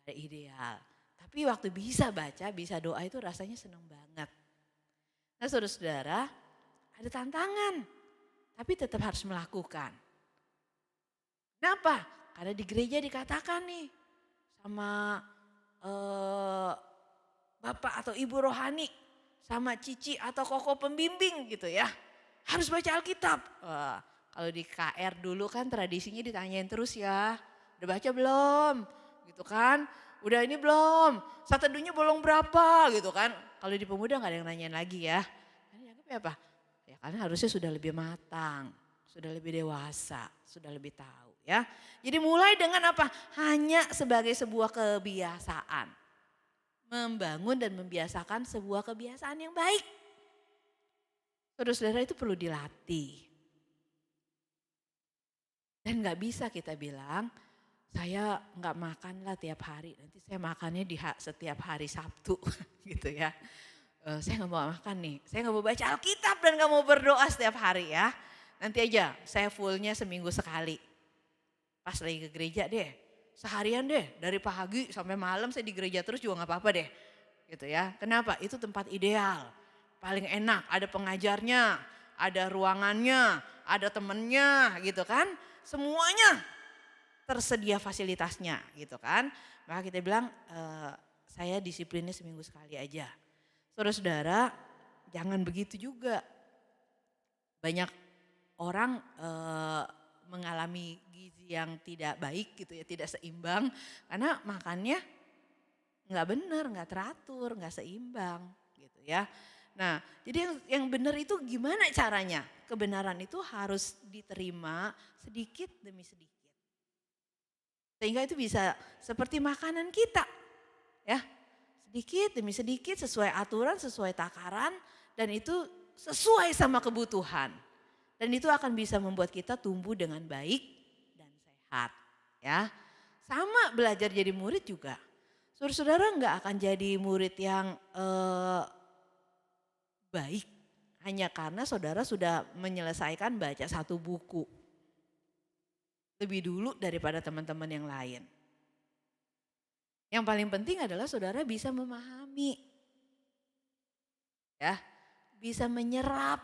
Nggak ideal. Tapi waktu bisa baca, bisa doa itu rasanya senang banget. Nah saudara-saudara ada tantangan tapi tetap harus melakukan. Kenapa? Karena di gereja dikatakan nih sama bapak atau ibu rohani, sama cici atau koko pembimbing gitu ya. Harus baca Alkitab. Kalau di KR dulu kan tradisinya ditanyain terus ya, udah baca belum? Gitu kan, udah ini belum? Sateduhnya bolong berapa gitu kan. Kalau di pemuda gak ada yang nanyain lagi ya. Karena dianggapnya apa? Ya karena harusnya sudah lebih matang, sudah lebih dewasa, sudah lebih tahu ya. Jadi mulai dengan apa? Hanya sebagai sebuah kebiasaan. Membangun dan membiasakan sebuah kebiasaan yang baik. Saudara-saudara itu perlu dilatih. Dan gak bisa kita bilang, saya gak makan lah tiap hari, nanti saya makannya di setiap hari Sabtu gitu ya. Saya gak mau makan nih, saya gak mau baca Alkitab dan gak mau berdoa setiap hari ya. Nanti aja saya fullnya seminggu sekali. Pas lagi ke gereja deh, seharian deh dari pagi sampai malam saya di gereja terus juga gak apa-apa deh. Gitu ya, kenapa? Itu tempat ideal, paling enak, ada pengajarnya, ada ruangannya, ada temennya gitu kan. Semuanya tersedia fasilitasnya gitu kan. Maka kita bilang saya disiplinnya seminggu sekali aja. Saudara-saudara jangan begitu juga. Banyak orang mengalami gizi yang tidak baik gitu ya, tidak seimbang. Karena makannya nggak benar, nggak teratur, nggak seimbang gitu ya. Nah jadi yang benar itu gimana caranya? Kebenaran itu harus diterima sedikit demi sedikit. Sehingga itu bisa seperti makanan kita ya. Sedikit demi sedikit sesuai aturan, sesuai takaran dan itu sesuai sama kebutuhan. Dan itu akan bisa membuat kita tumbuh dengan baik dan sehat ya. Sama belajar jadi murid juga. Saudara-saudara nggak akan jadi murid yang baik hanya karena saudara sudah menyelesaikan baca satu buku. Lebih dulu daripada teman-teman yang lain. Yang paling penting adalah saudara bisa memahami. Ya, bisa menyerap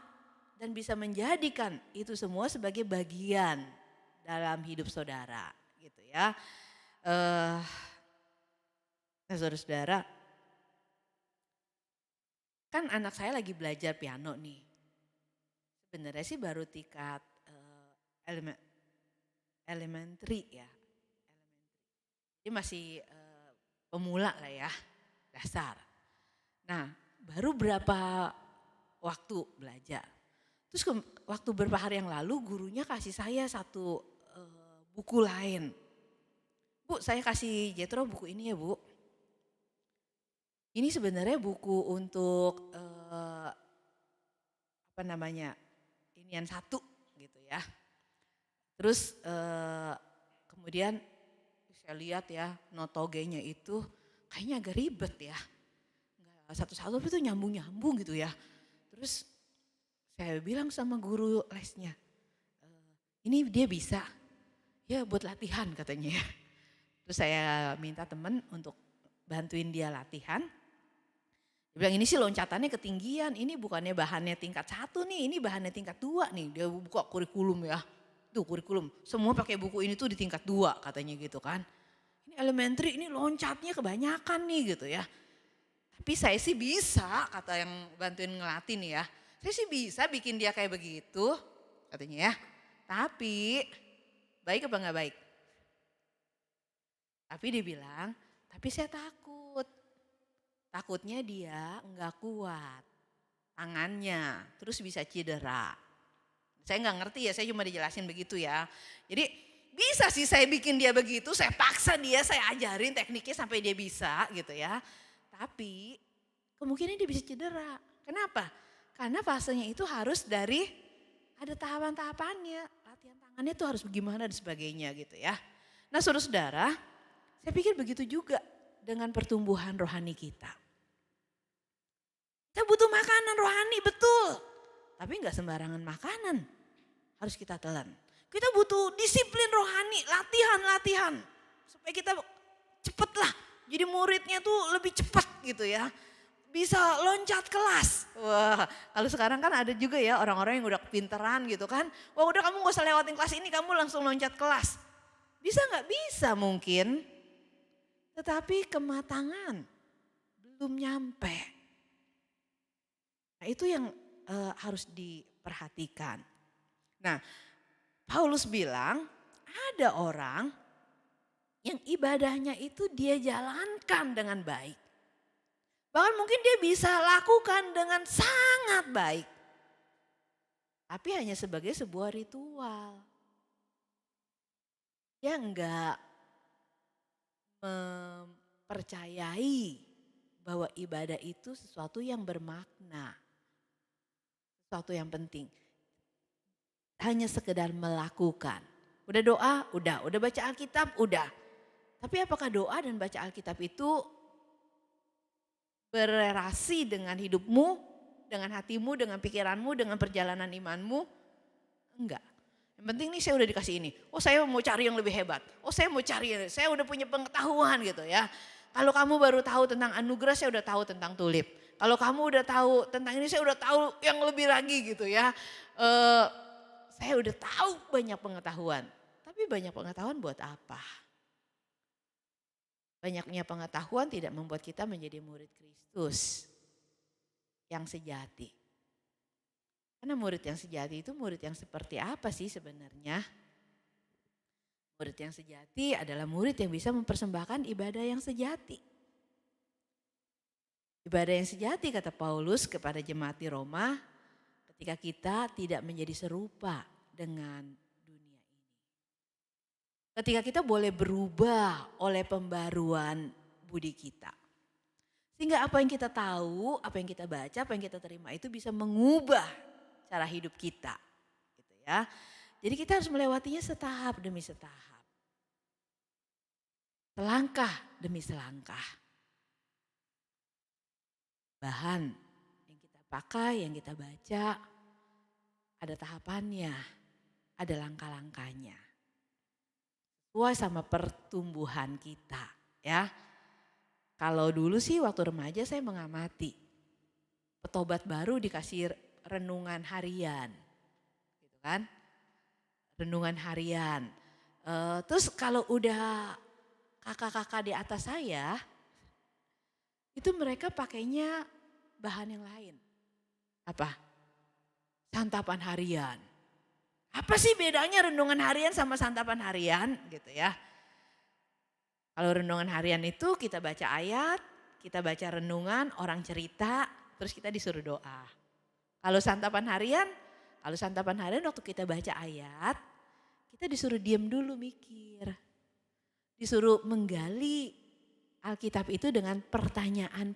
dan bisa menjadikan itu semua sebagai bagian dalam hidup saudara gitu ya. Nah saudara-saudara, kan anak saya lagi belajar piano nih. Sebenarnya sih baru tingkat elementary ya. Jadi masih pemula lah ya, dasar. Nah baru berapa waktu belajar. Terus waktu beberapa hari yang lalu gurunya kasih saya satu buku lain. Bu, saya kasih Jethro buku ini ya Bu. Ini sebenarnya buku untuk apa namanya, inian satu gitu ya. Terus kemudian saya lihat ya notogenya itu kayaknya agak ribet ya. Nggak satu-satu tapi itu nyambung-nyambung gitu ya. Terus saya bilang sama guru lesnya, ini dia bisa, ya buat latihan katanya ya. Terus saya minta teman untuk bantuin dia latihan. Dia bilang ini sih loncatannya ketinggian, ini bukannya bahannya tingkat 1 nih, ini bahannya tingkat 2 nih. Dia buka kurikulum ya, tuh kurikulum, semua pakai buku ini tuh di tingkat 2 katanya gitu kan. Ini elementary, ini loncatnya kebanyakan nih gitu ya. Tapi saya sih bisa, kata yang bantuin ngelatih nih ya. Saya sih bisa bikin dia kayak begitu, katanya ya. Tapi baik apa enggak baik? Tapi dia bilang, tapi saya takut. Takutnya dia enggak kuat tangannya, terus bisa cedera. Saya enggak ngerti ya, saya cuma dijelasin begitu ya. Jadi bisa sih saya bikin dia begitu, saya paksa dia, saya ajarin tekniknya sampai dia bisa gitu ya. Tapi kemungkinan dia bisa cedera. Kenapa? Karena fasenya itu harus dari ada tahapan-tahapannya. Latihan tangannya itu harus bagaimana dan sebagainya gitu ya. Nah saudara-saudara, saya pikir begitu juga dengan pertumbuhan rohani kita. Kita butuh makanan rohani betul. Tapi enggak sembarangan makanan. Harus kita telan. Kita butuh disiplin rohani, latihan-latihan. Supaya kita cepet lah. Jadi muridnya tuh lebih cepat gitu ya. Bisa loncat kelas. Wah, kalau sekarang kan ada juga ya orang-orang yang udah pinteran gitu kan. Wah udah kamu gak usah lewatin kelas ini, kamu langsung loncat kelas. Bisa gak? Bisa mungkin. Tetapi kematangan belum nyampe. Nah itu yang harus diperhatikan. Nah Paulus bilang ada orang yang ibadahnya itu dia jalankan dengan baik. Bahkan mungkin dia bisa lakukan dengan sangat baik. Tapi hanya sebagai sebuah ritual. Dia enggak mempercayai bahwa ibadah itu sesuatu yang bermakna. Sesuatu yang penting. Hanya sekedar melakukan. Udah doa, udah baca Alkitab, udah. Tapi apakah doa dan baca Alkitab itu berrelasi dengan hidupmu, dengan hatimu, dengan pikiranmu, dengan perjalanan imanmu? Enggak. Yang penting nih saya udah dikasih ini. Oh saya mau cari yang lebih hebat. Oh saya mau cari, saya udah punya pengetahuan gitu ya. Kalau kamu baru tahu tentang anugerah, saya udah tahu tentang tulip. Kalau kamu udah tahu tentang ini, saya udah tahu yang lebih lagi gitu ya. Saya udah tahu banyak pengetahuan. Tapi banyak pengetahuan buat apa? Banyaknya pengetahuan tidak membuat kita menjadi murid Kristus yang sejati. Karena murid yang sejati itu murid yang seperti apa sih sebenarnya? Murid yang sejati adalah murid yang bisa mempersembahkan ibadah yang sejati. Ibadah yang sejati kata Paulus kepada jemaat di Roma, ketika kita tidak menjadi serupa dengan dunia ini. Ketika kita boleh berubah oleh pembaruan budi kita. Sehingga apa yang kita tahu, apa yang kita baca, apa yang kita terima itu bisa mengubah cara hidup kita. Gitu ya. Jadi kita harus melewatinya setahap demi setahap. Selangkah demi selangkah. Bahan yang kita pakai, yang kita baca, ada tahapannya, ada langkah-langkahnya. Sesuai sama pertumbuhan kita ya. Kalau dulu sih waktu remaja saya mengamati. Petobat baru dikasih renungan harian. Gitu kan. Renungan harian. Terus kalau udah kakak-kakak di atas saya, itu mereka pakainya bahan yang lain. Apa? Santapan harian. Apa sih bedanya renungan harian sama santapan harian gitu ya. Kalau renungan harian itu kita baca ayat, kita baca renungan, orang cerita, terus kita disuruh doa. Kalau santapan harian waktu kita baca ayat, kita disuruh diam dulu mikir. Disuruh menggali Alkitab itu dengan pertanyaan.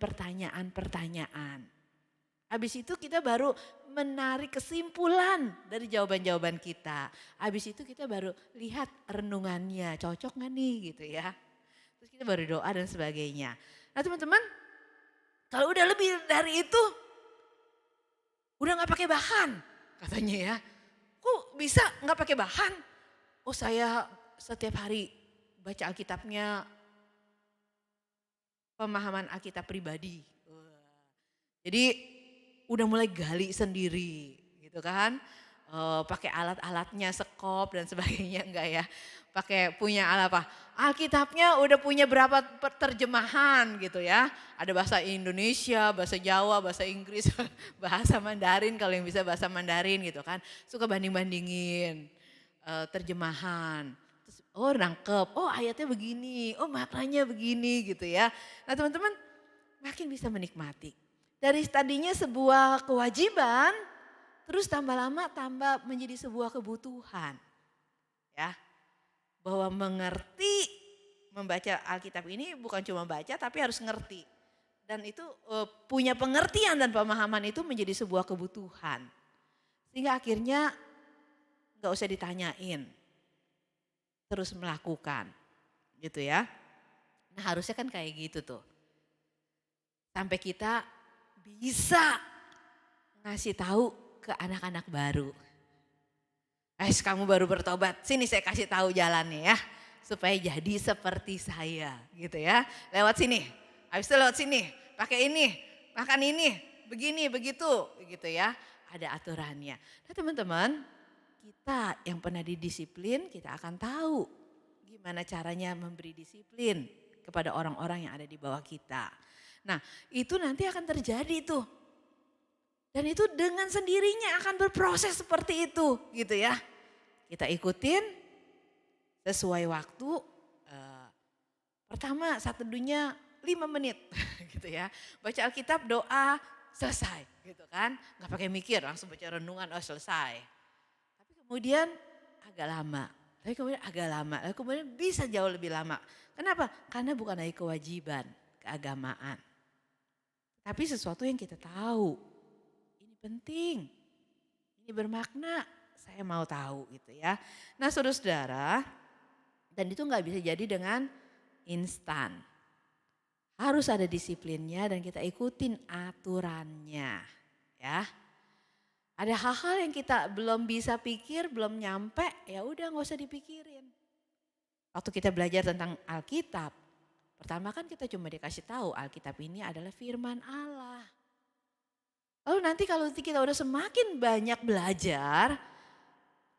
Habis itu kita baru menarik kesimpulan dari jawaban-jawaban kita. Habis itu kita baru lihat renungannya, cocok gak nih gitu ya. Terus kita baru doa dan sebagainya. Nah teman-teman, kalau udah lebih dari itu, udah gak pakai bahan katanya ya. Kok bisa gak pakai bahan? Oh saya setiap hari baca Alkitabnya, pemahaman Alkitab pribadi. Jadi udah mulai gali sendiri gitu kan. Pakai alat-alatnya, sekop dan sebagainya, enggak ya. Pakai punya alat apa? Alkitabnya udah punya berapa terjemahan gitu ya. Ada bahasa Indonesia, bahasa Jawa, bahasa Inggris, bahasa Mandarin kalau yang bisa bahasa Mandarin gitu kan. Suka banding-bandingin terjemahan. Terus, oh nangkep, oh ayatnya begini, oh maknanya begini gitu ya. Nah teman-teman makin bisa menikmati. Dari tadinya sebuah kewajiban, terus tambah lama tambah menjadi sebuah kebutuhan. Ya, bahwa mengerti membaca Alkitab ini bukan cuma baca tapi harus ngerti. Dan itu punya pengertian dan pemahaman itu menjadi sebuah kebutuhan. Sehingga akhirnya gak usah ditanyain, terus melakukan gitu ya. Nah harusnya kan kayak gitu tuh. Sampai kita bisa ngasih tahu ke anak-anak baru. Kamu baru bertobat, sini saya kasih tahu jalannya ya. Supaya jadi seperti saya gitu ya. Lewat sini, habis itu lewat sini, pakai ini, makan ini, begini, begitu gitu ya. Ada aturannya. Nah teman-teman, kita yang pernah didisiplin kita akan tahu gimana caranya memberi disiplin kepada orang-orang yang ada di bawah kita. Nah itu nanti akan terjadi tuh. Dan itu dengan sendirinya akan berproses seperti itu gitu ya. Kita ikutin sesuai waktu. Pertama saat teduhnya 5 menit gitu ya. Baca Alkitab, doa, selesai gitu kan. Gak pakai mikir langsung baca renungan, oh selesai. Tapi kemudian agak lama. Lalu kemudian bisa jauh lebih lama. Kenapa? Karena bukan lagi kewajiban, keagamaan. Tapi sesuatu yang kita tahu, ini penting, ini bermakna, saya mau tahu gitu ya. Nah saudara-saudara, dan itu gak bisa jadi dengan instan. Harus ada disiplinnya dan kita ikutin aturannya ya. Ada hal-hal yang kita belum bisa pikir, belum nyampe, ya udah gak usah dipikirin. Waktu kita belajar tentang Alkitab, pertama kan kita cuma dikasih tahu Alkitab ini adalah firman Allah. Lalu nanti kalau kita udah semakin banyak belajar,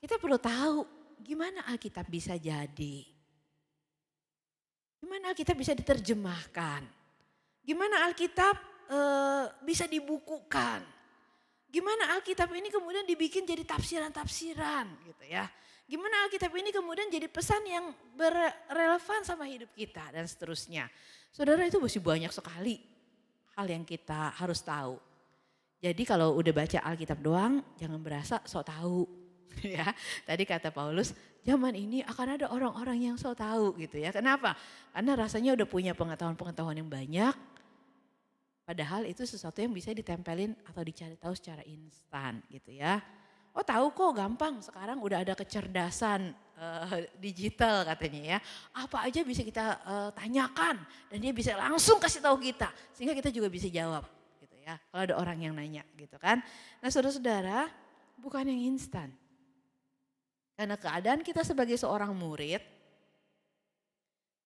kita perlu tahu gimana Alkitab bisa jadi. Gimana Alkitab bisa diterjemahkan. Gimana Alkitab bisa dibukukan. Gimana Alkitab ini kemudian dibikin jadi tafsiran-tafsiran gitu ya. Gimana Alkitab ini kemudian jadi pesan yang berrelevan sama hidup kita dan seterusnya. Saudara itu masih banyak sekali hal yang kita harus tahu. Jadi kalau udah baca Alkitab doang jangan berasa sok tahu. Ya, tadi kata Paulus zaman ini akan ada orang-orang yang sok tahu gitu ya. Kenapa? Karena rasanya udah punya pengetahuan-pengetahuan yang banyak. Padahal itu sesuatu yang bisa ditempelin atau dicari tahu secara instan gitu ya. Oh tahu kok gampang, sekarang udah ada kecerdasan digital katanya ya. Apa aja bisa kita tanyakan dan dia bisa langsung kasih tahu kita. Sehingga kita juga bisa jawab gitu ya. Kalau ada orang yang nanya gitu kan. Nah saudara-saudara bukan yang instan. Karena keadaan kita sebagai seorang murid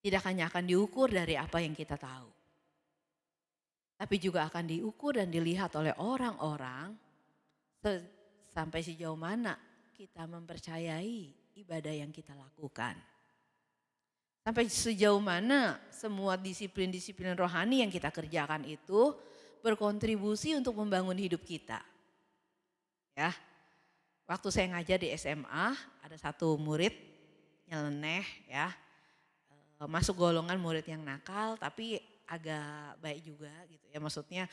tidak hanya akan diukur dari apa yang kita tahu. Tapi juga akan diukur dan dilihat oleh orang-orang sampai sejauh mana kita mempercayai ibadah yang kita lakukan. Sampai sejauh mana semua disiplin-disiplin rohani yang kita kerjakan itu berkontribusi untuk membangun hidup kita. Ya, waktu saya ngajar di SMA ada satu murid nyeleneh ya, masuk golongan murid yang nakal tapi agak baik juga gitu ya. Maksudnya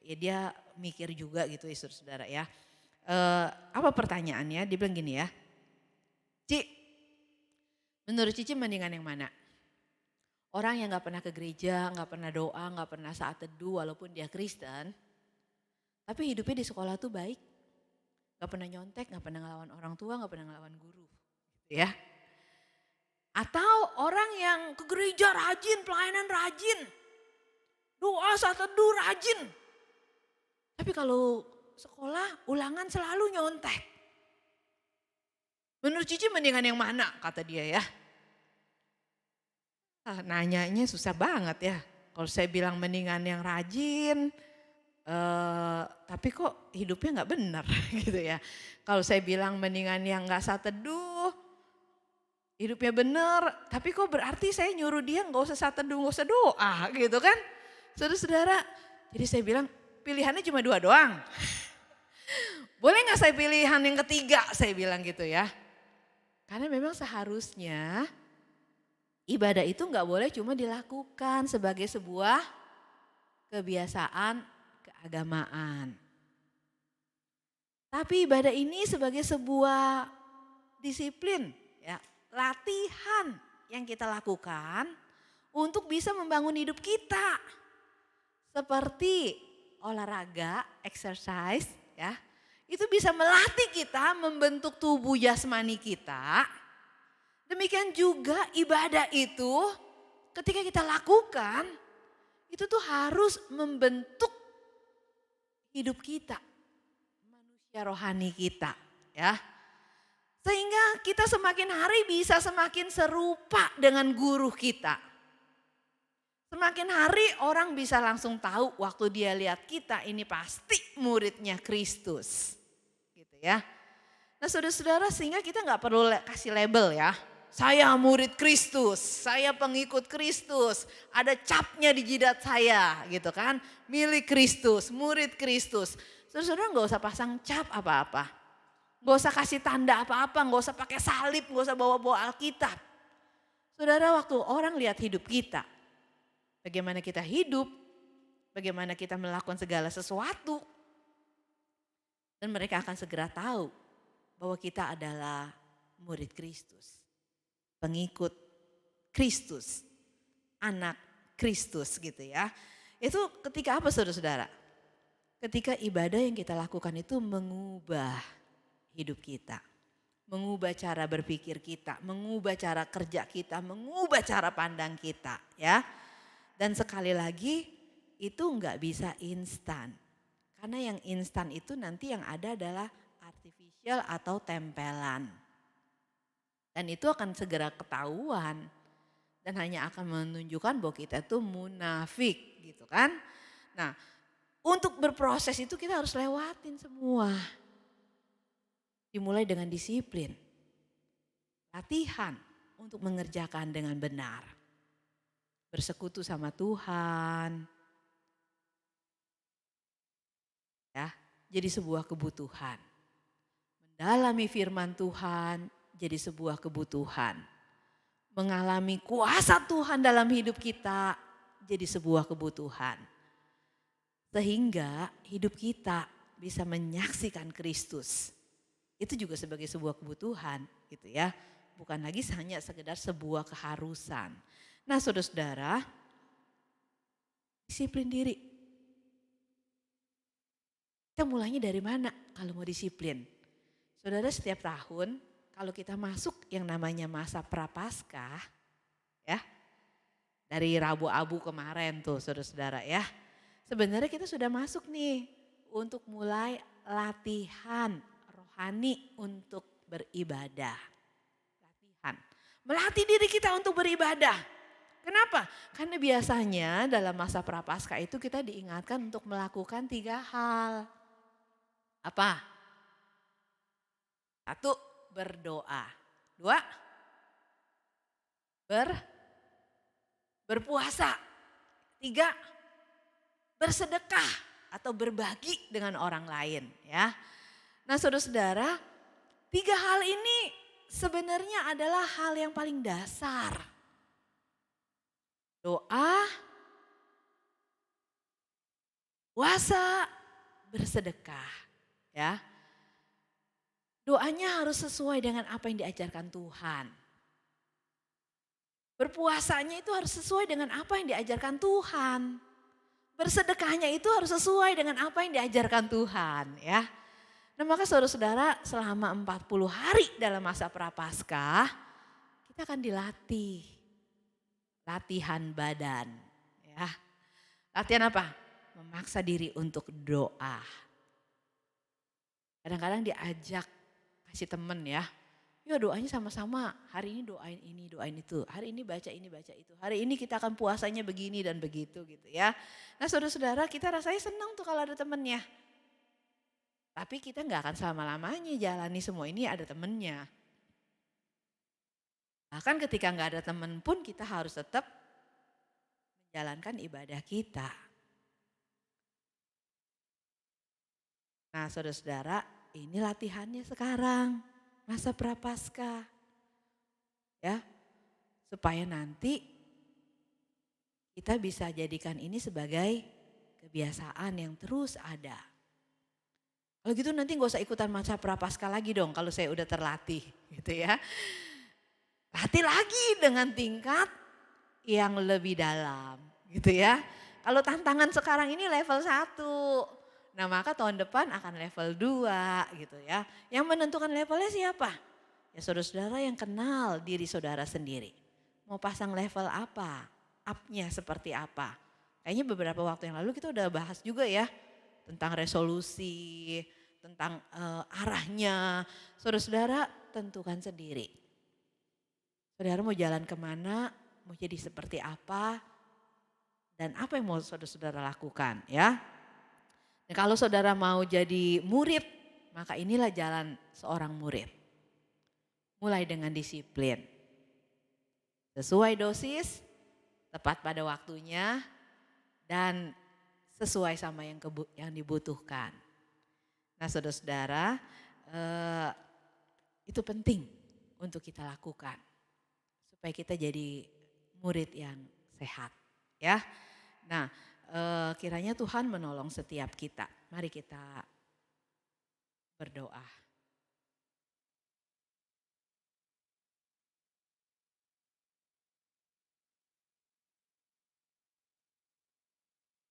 ya dia mikir juga gitu ya saudara ya. Apa pertanyaannya? Dia bilang gini ya, Ci, menurut Cici mendingan yang mana? Orang yang gak pernah ke gereja, gak pernah doa, gak pernah saat teduh walaupun dia Kristen. Tapi hidupnya di sekolah tuh baik. Gak pernah nyontek, gak pernah ngelawan orang tua, gak pernah ngelawan guru. Gitu ya. Atau orang yang ke gereja rajin, pelayanan rajin. Doa saat teduh rajin. Tapi kalau sekolah ulangan selalu nyontek. Menurut Cici mendingan yang mana kata dia ya. Nanyanya susah banget ya. Kalau saya bilang mendingan yang rajin, tapi kok hidupnya nggak benar gitu ya. Kalau saya bilang mendingan yang nggak saat teduh, hidupnya benar, tapi kok berarti saya nyuruh dia nggak usah saat teduh, nggak usah doa gitu kan. Saudara-saudara, jadi saya bilang pilihannya cuma dua doang. Boleh nggak saya pilihan yang ketiga, saya bilang gitu ya. Karena memang seharusnya ibadah itu nggak boleh cuma dilakukan sebagai sebuah kebiasaan keagamaan. Tapi ibadah ini sebagai sebuah disiplin, ya, latihan yang kita lakukan untuk bisa membangun hidup kita. Seperti olahraga, exercise, ya, itu bisa melatih kita membentuk tubuh jasmani kita. Demikian juga ibadah itu ketika kita lakukan itu tuh harus membentuk hidup kita, manusia rohani kita ya. Sehingga kita semakin hari bisa semakin serupa dengan guru kita. Semakin hari orang bisa langsung tahu waktu dia lihat kita ini pasti muridnya Kristus. Gitu ya. Nah saudara-saudara sehingga kita gak perlu kasih label ya. Saya murid Kristus, saya pengikut Kristus, ada capnya di jidat saya gitu kan. Milik Kristus, murid Kristus. Saudara-saudara gak usah pasang cap apa-apa. Gak usah kasih tanda apa-apa, gak usah pakai salib, gak usah bawa-bawa Alkitab. Saudara waktu orang lihat hidup kita, bagaimana kita hidup, bagaimana kita melakukan segala sesuatu. Dan mereka akan segera tahu bahwa kita adalah murid Kristus. Pengikut Kristus, anak Kristus gitu ya. Itu ketika apa saudara-saudara? Ketika ibadah yang kita lakukan itu mengubah hidup kita. Mengubah cara berpikir kita, mengubah cara kerja kita, mengubah cara pandang kita ya. Dan sekali lagi itu enggak bisa instan. Karena yang instan itu nanti yang ada adalah artificial atau tempelan. Dan itu akan segera ketahuan dan hanya akan menunjukkan bahwa kita itu munafik gitu kan. Nah untuk berproses itu kita harus lewatin semua. Dimulai dengan disiplin, latihan untuk mengerjakan dengan benar. Bersekutu sama Tuhan. Ya, jadi sebuah kebutuhan. Mendalami firman Tuhan jadi sebuah kebutuhan. Mengalami kuasa Tuhan dalam hidup kita jadi sebuah kebutuhan. Sehingga hidup kita bisa menyaksikan Kristus. Itu juga sebagai sebuah kebutuhan gitu ya. Bukan lagi hanya sekedar sebuah keharusan. Nah saudara-saudara, disiplin diri. Kita mulainya dari mana kalau mau disiplin? Saudara setiap tahun kalau kita masuk yang namanya masa prapaskah ya. Dari Rabu Abu kemarin tuh saudara-saudara ya. Sebenarnya kita sudah masuk nih untuk mulai latihan rohani untuk beribadah. Latihan. Melatih diri kita untuk beribadah. Kenapa? Karena biasanya dalam masa prapaskah itu kita diingatkan untuk melakukan 3 hal. Apa? 1, berdoa. 2, berpuasa. 3, bersedekah atau berbagi dengan orang lain ya. Nah saudara-saudara, 3 hal ini sebenarnya adalah hal yang paling dasar. Doa, puasa, bersedekah ya. Doanya harus sesuai dengan apa yang diajarkan Tuhan. Berpuasanya itu harus sesuai dengan apa yang diajarkan Tuhan. Bersedekahnya itu harus sesuai dengan apa yang diajarkan Tuhan ya. Nah maka saudara-saudara selama 40 hari dalam masa Prapaskah kita akan dilatih. Latihan badan ya. Latihan apa? Memaksa diri untuk doa. Kadang-kadang diajak kasih temen ya. Ya doanya sama-sama, hari ini doain ini, doain itu. Hari ini baca ini, baca itu. Hari ini kita akan puasanya begini dan begitu gitu ya. Nah saudara-saudara kita rasanya senang tuh kalau ada temennya. Tapi kita nggak akan selama-lamanya jalani semua ini ada temennya. Bahkan ketika nggak ada temen pun kita harus tetap menjalankan ibadah kita. Nah saudara-saudara ini latihannya sekarang. Masa Prapaskah ya, supaya nanti kita bisa jadikan ini sebagai kebiasaan yang terus ada. Kalau gitu nanti gak usah ikutan masa Prapaskah lagi dong kalau saya udah terlatih gitu ya. Latih lagi dengan tingkat yang lebih dalam gitu ya. Kalau tantangan sekarang ini level 1. Nah maka tahun depan akan level 2 gitu ya. Yang menentukan levelnya siapa? Ya saudara-saudara yang kenal diri saudara sendiri. Mau pasang level apa? Up-nya seperti apa? Kayaknya beberapa waktu yang lalu kita udah bahas juga ya. Tentang resolusi, tentang arahnya. Saudara-saudara tentukan sendiri. Saudara mau jalan kemana, mau jadi seperti apa. Dan apa yang mau saudara-saudara lakukan ya. Dan kalau saudara mau jadi murid, maka inilah jalan seorang murid. Mulai dengan disiplin. Sesuai dosis, tepat pada waktunya, dan sesuai sama yang dibutuhkan. Nah saudara-saudara, itu penting untuk kita lakukan. Supaya kita jadi murid yang sehat. Ya. Nah, kiranya Tuhan menolong setiap kita. Mari kita berdoa.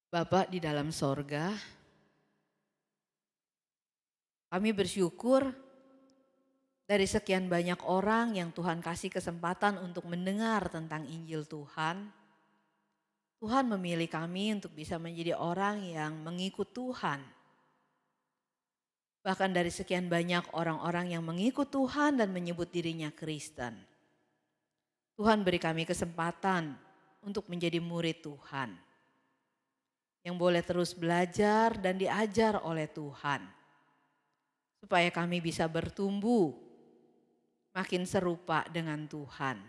Bapak di dalam sorga, kami bersyukur dari sekian banyak orang yang Tuhan kasih kesempatan untuk mendengar tentang Injil Tuhan. Tuhan memilih kami untuk bisa menjadi orang yang mengikut Tuhan. Bahkan dari sekian banyak orang-orang yang mengikut Tuhan dan menyebut dirinya Kristen. Tuhan beri kami kesempatan untuk menjadi murid Tuhan. Yang boleh terus belajar dan diajar oleh Tuhan. Supaya kami bisa bertumbuh makin serupa dengan Tuhan.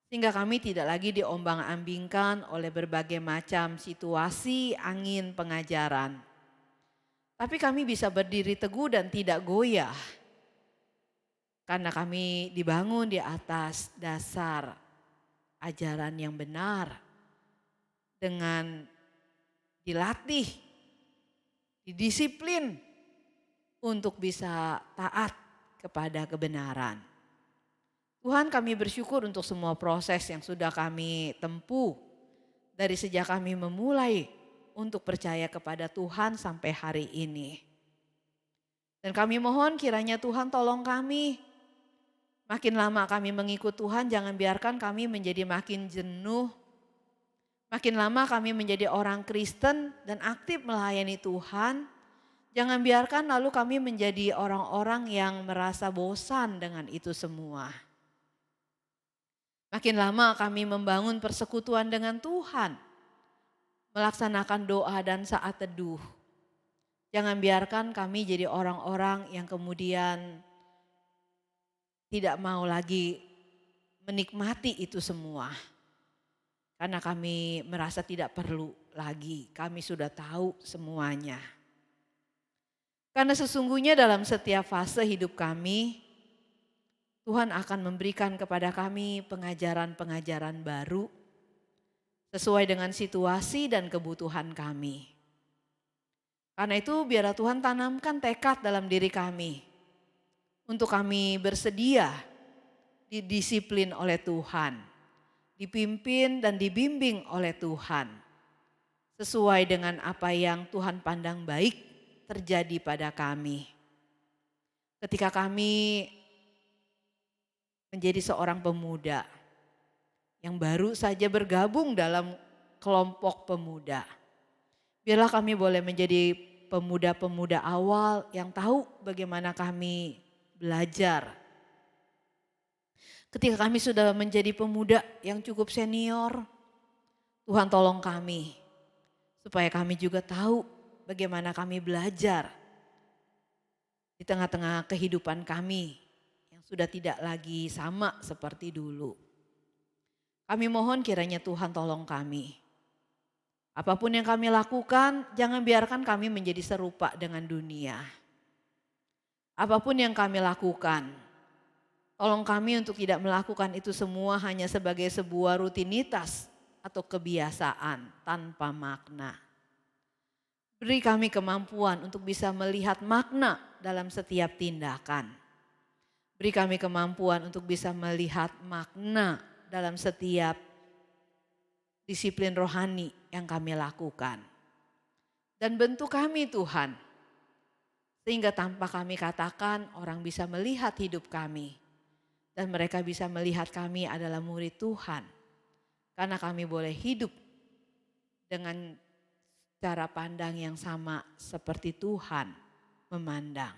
Sehingga kami tidak lagi diombang-ambingkan oleh berbagai macam situasi angin pengajaran. Tapi kami bisa berdiri teguh dan tidak goyah. Karena kami dibangun di atas dasar ajaran yang benar. Dengan dilatih, didisiplin untuk bisa taat kepada kebenaran. Tuhan kami bersyukur untuk semua proses yang sudah kami tempuh dari sejak kami memulai untuk percaya kepada Tuhan sampai hari ini. Dan kami mohon kiranya Tuhan tolong kami. Makin lama kami mengikut Tuhan, jangan biarkan kami menjadi makin jenuh. Makin lama kami menjadi orang Kristen dan aktif melayani Tuhan. Jangan biarkan lalu kami menjadi orang-orang yang merasa bosan dengan itu semua. Makin lama kami membangun persekutuan dengan Tuhan. Melaksanakan doa dan saat teduh. Jangan biarkan kami jadi orang-orang yang kemudian tidak mau lagi menikmati itu semua. Karena kami merasa tidak perlu lagi, kami sudah tahu semuanya. Karena sesungguhnya dalam setiap fase hidup kami, Tuhan akan memberikan kepada kami pengajaran-pengajaran baru sesuai dengan situasi dan kebutuhan kami. Karena itu biarlah Tuhan tanamkan tekad dalam diri kami untuk kami bersedia didisiplin oleh Tuhan, dipimpin dan dibimbing oleh Tuhan sesuai dengan apa yang Tuhan pandang baik terjadi pada kami. Ketika kami menjadi seorang pemuda yang baru saja bergabung dalam kelompok pemuda. Biarlah kami boleh menjadi pemuda-pemuda awal yang tahu bagaimana kami belajar. Ketika kami sudah menjadi pemuda yang cukup senior, Tuhan tolong kami supaya kami juga tahu bagaimana kami belajar di tengah-tengah kehidupan kami yang sudah tidak lagi sama seperti dulu. Kami mohon kiranya Tuhan tolong kami. Apapun yang kami lakukan, jangan biarkan kami menjadi serupa dengan dunia. Apapun yang kami lakukan, tolong kami untuk tidak melakukan itu semua hanya sebagai sebuah rutinitas atau kebiasaan tanpa makna. Beri kami kemampuan untuk bisa melihat makna dalam setiap tindakan. Beri kami kemampuan untuk bisa melihat makna dalam setiap disiplin rohani yang kami lakukan. Dan bentuk kami Tuhan, sehingga tanpa kami katakan orang bisa melihat hidup kami. Dan mereka bisa melihat kami adalah murid Tuhan. Karena kami boleh hidup dengan cara pandang yang sama seperti Tuhan memandang.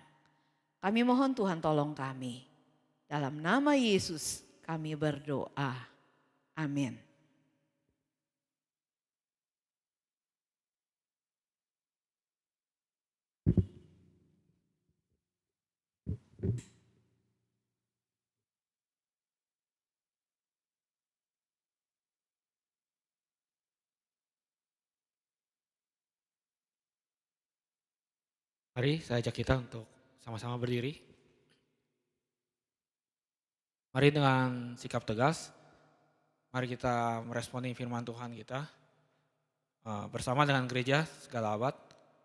Kami mohon Tuhan tolong kami. Dalam nama Yesus kami berdoa. Amin. Mari saya ajak kita untuk sama-sama berdiri. Mari dengan sikap tegas, mari kita meresponi firman Tuhan kita bersama dengan gereja segala abad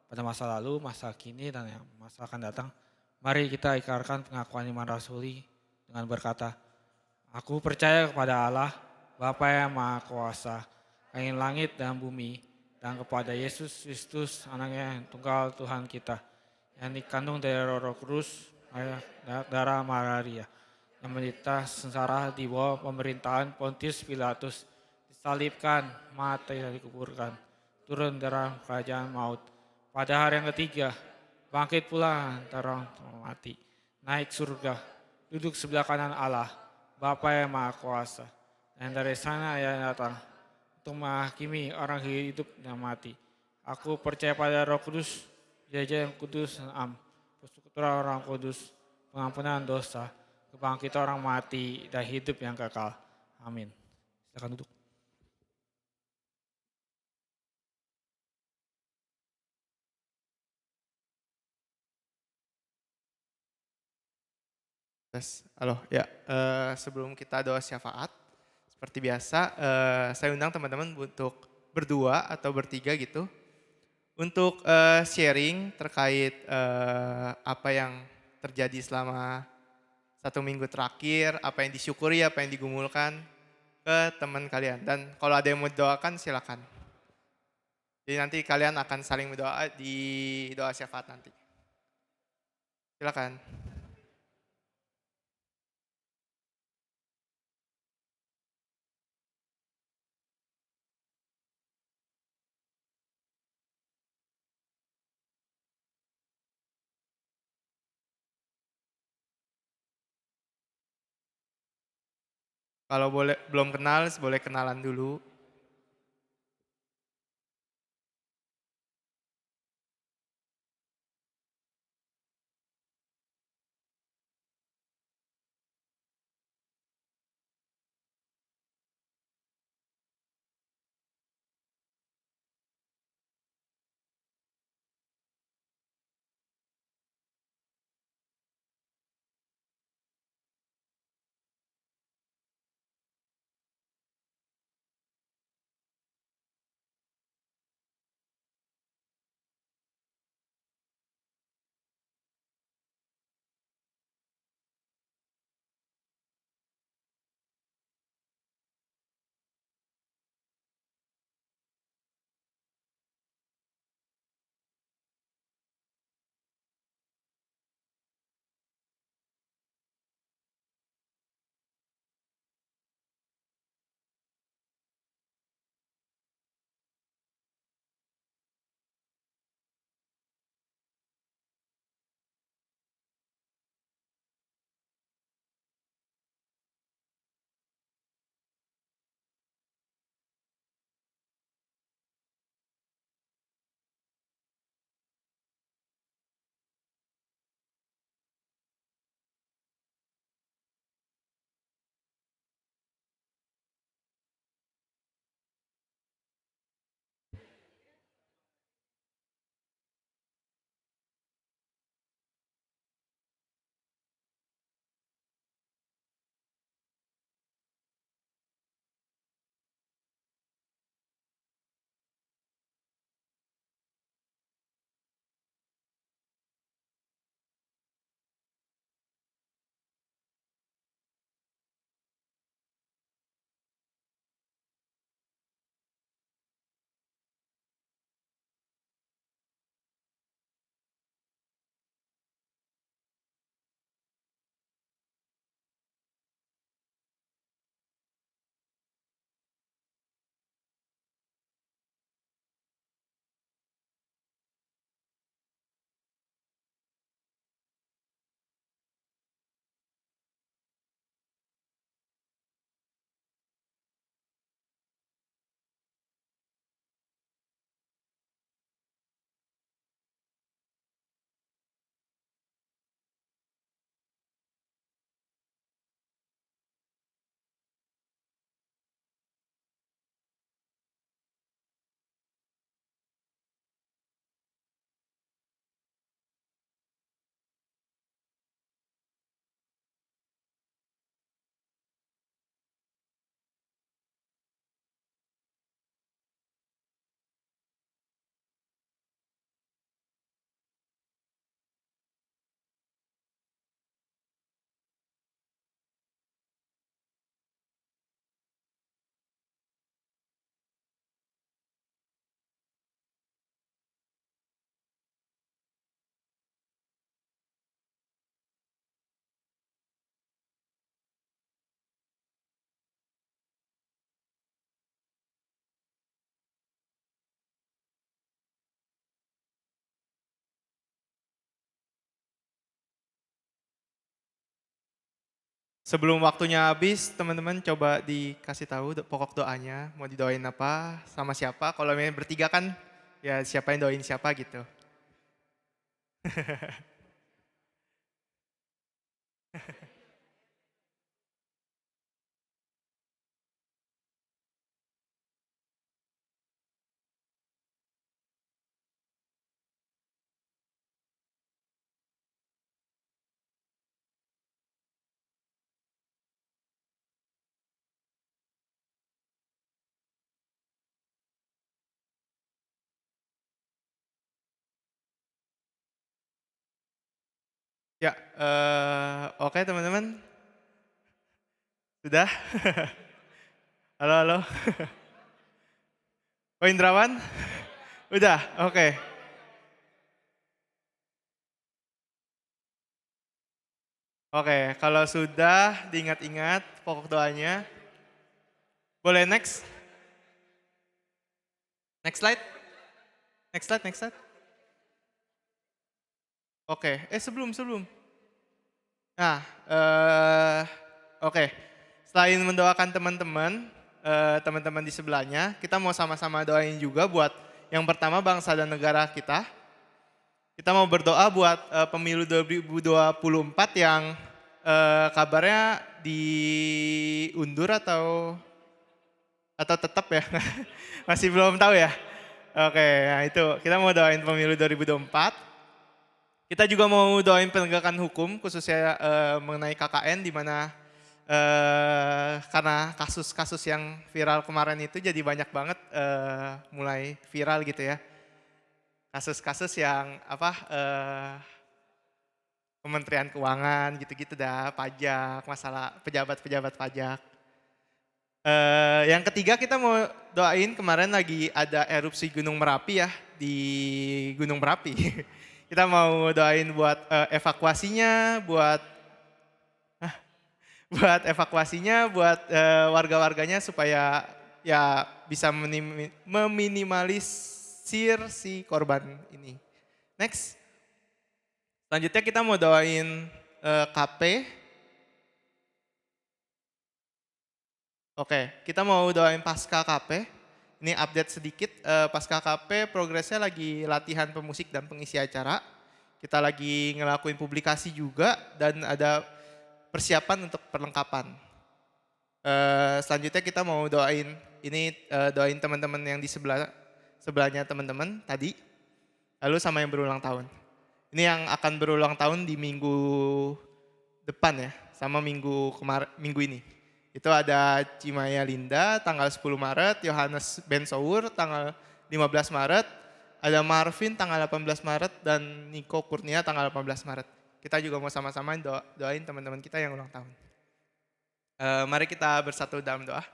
pada masa lalu, masa kini, dan yang masa akan datang. Mari kita ikrarkan pengakuan iman rasuli dengan berkata, aku percaya kepada Allah, Bapa yang Maha Kuasa, langit langit dan bumi, dan kepada Yesus Kristus, anaknya yang tunggal Tuhan kita, yang dikandung dari Roh Kudus, darah Maria, yang menderita sengsara di bawah pemerintahan Pontius Pilatus, disalibkan, mati dan dikuburkan, turun dari kerajaan maut. Pada hari yang ketiga, bangkit pula antara orang mati, naik surga, duduk sebelah kanan Allah, Bapa yang Maha Kuasa, dan dari sana ia datang untuk menghakimi orang hidup dan mati. Aku percaya pada Roh Kudus, gereja yang kudus dan am, persekutuan orang kudus, pengampunan dosa, kebangkitan orang mati, dan hidup yang kekal. Amin. Silakan duduk. Halo, ya. Sebelum kita doa syafaat, seperti biasa, saya undang teman-teman untuk berdua atau bertiga gitu, untuk sharing terkait apa yang terjadi selama 1 minggu terakhir, apa yang disyukuri, apa yang digumulkan ke teman kalian. Dan kalau ada yang mau doakan, silakan. Jadi nanti kalian akan saling berdoa di doa syafaat nanti. Silakan. Kalau belum kenal, boleh kenalan dulu. Sebelum waktunya habis, teman-teman coba dikasih tahu pokok doanya, mau didoain apa, sama siapa. Kalau memang bertiga kan, ya siapa yang doain siapa gitu. Ya, oke teman-teman, sudah? Halo, halo. Oh Indrawan? Udah, oke. Oke, kalau sudah diingat-ingat pokok doanya, boleh next? Next slide? Next slide, next slide. Oke, sebelum. Nah, oke. Selain mendoakan teman-teman di sebelahnya, kita mau sama-sama doain juga buat yang pertama bangsa dan negara kita. Kita mau berdoa buat pemilu 2024 yang kabarnya diundur atau tetap ya, masih belum tahu ya. Oke, nah itu kita mau doain pemilu 2024. Kita juga mau doain penegakan hukum khususnya mengenai KKN di mana karena kasus-kasus yang viral kemarin itu jadi banyak banget mulai viral gitu ya. Kasus-kasus yang Kementerian Keuangan gitu-gitu dah, pajak, masalah pejabat-pejabat pajak. Yang ketiga kita mau doain kemarin lagi ada erupsi Gunung Merapi ya di Gunung Merapi. Kita mau doain buat evakuasinya, buat warga-warganya supaya ya bisa meminimalisir si korban ini. Next. Selanjutnya kita mau doain KP. Oke, kita mau doain pasca KP. Ini update sedikit, pasca KP progresnya lagi latihan pemusik dan pengisi acara. Kita lagi ngelakuin publikasi juga dan ada persiapan untuk perlengkapan. Selanjutnya kita mau doain doain teman-teman yang di sebelahnya teman-teman tadi, lalu sama yang berulang tahun. Ini yang akan berulang tahun di minggu depan ya, sama minggu ini. Itu ada Cimaya Linda tanggal 10 Maret, Yohanes Ben Sour tanggal 15 Maret, ada Marvin tanggal 18 Maret, dan Niko Kurnia tanggal 18 Maret. Kita juga mau sama-sama doain teman-teman kita yang ulang tahun. Mari kita bersatu dalam doa.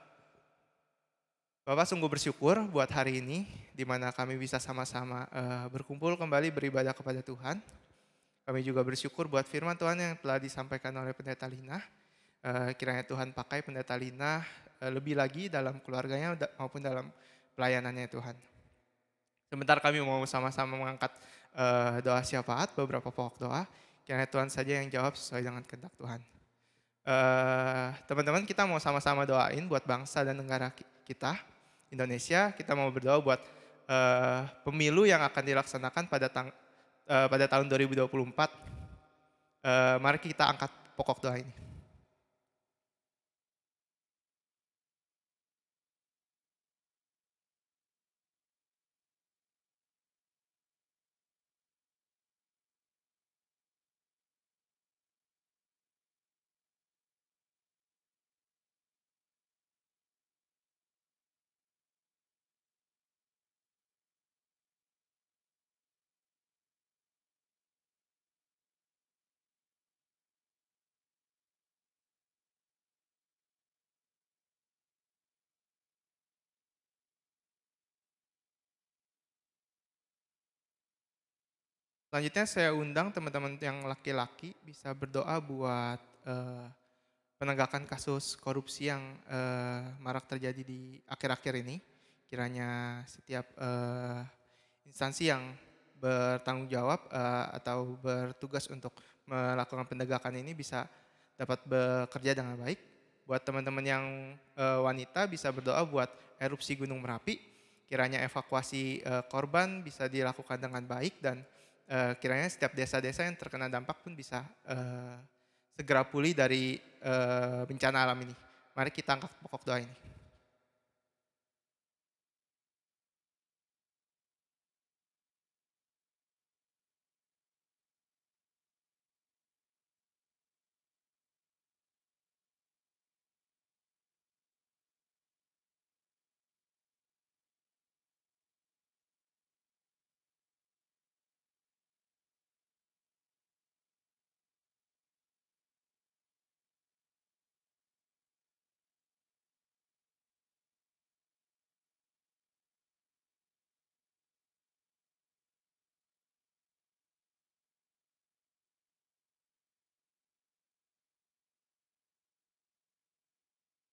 Bapak sungguh bersyukur buat hari ini, di mana kami bisa sama-sama berkumpul kembali beribadah kepada Tuhan. Kami juga bersyukur buat firman Tuhan yang telah disampaikan oleh Pendeta Lina. Kiranya Tuhan pakai Pendeta Lina lebih lagi dalam keluarganya maupun dalam pelayanannya Tuhan. Sebentar kami mau sama-sama mengangkat doa syafaat, beberapa pokok doa. Kiranya Tuhan saja yang jawab sesuai dengan kehendak Tuhan. Teman-teman kita mau sama-sama doain buat bangsa dan negara kita, Indonesia. Kita mau berdoa buat pemilu yang akan dilaksanakan pada tahun 2024. Mari kita angkat pokok doa ini. Selanjutnya saya undang teman-teman yang laki-laki bisa berdoa buat penegakan kasus korupsi yang marak terjadi di akhir-akhir ini. Kiranya setiap instansi yang bertanggung jawab atau bertugas untuk melakukan penegakan ini bisa dapat bekerja dengan baik. Buat teman-teman yang wanita bisa berdoa buat erupsi Gunung Merapi, kiranya evakuasi korban bisa dilakukan dengan baik dan kiranya setiap desa-desa yang terkena dampak pun bisa segera pulih dari bencana alam ini. Mari kita angkat pokok doa ini.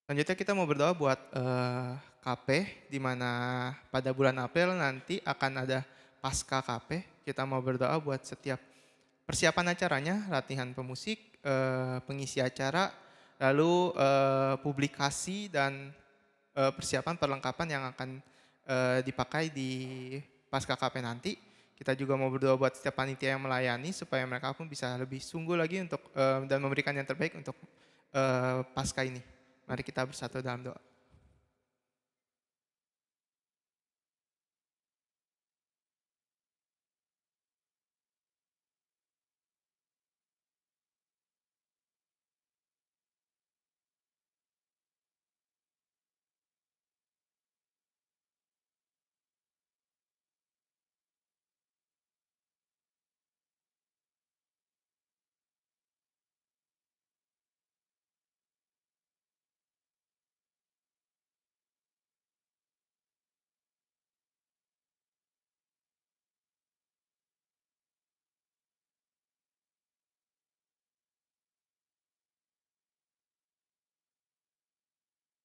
Selanjutnya kita mau berdoa buat KP, di mana pada bulan April nanti akan ada pasca KP. Kita mau berdoa buat setiap persiapan acaranya, latihan pemusik, pengisi acara, lalu publikasi dan persiapan perlengkapan yang akan dipakai di pasca KP nanti. Kita juga mau berdoa buat setiap panitia yang melayani supaya mereka pun bisa lebih sungguh lagi untuk dan memberikan yang terbaik untuk pasca ini. Mari kita bersatu dalam doa.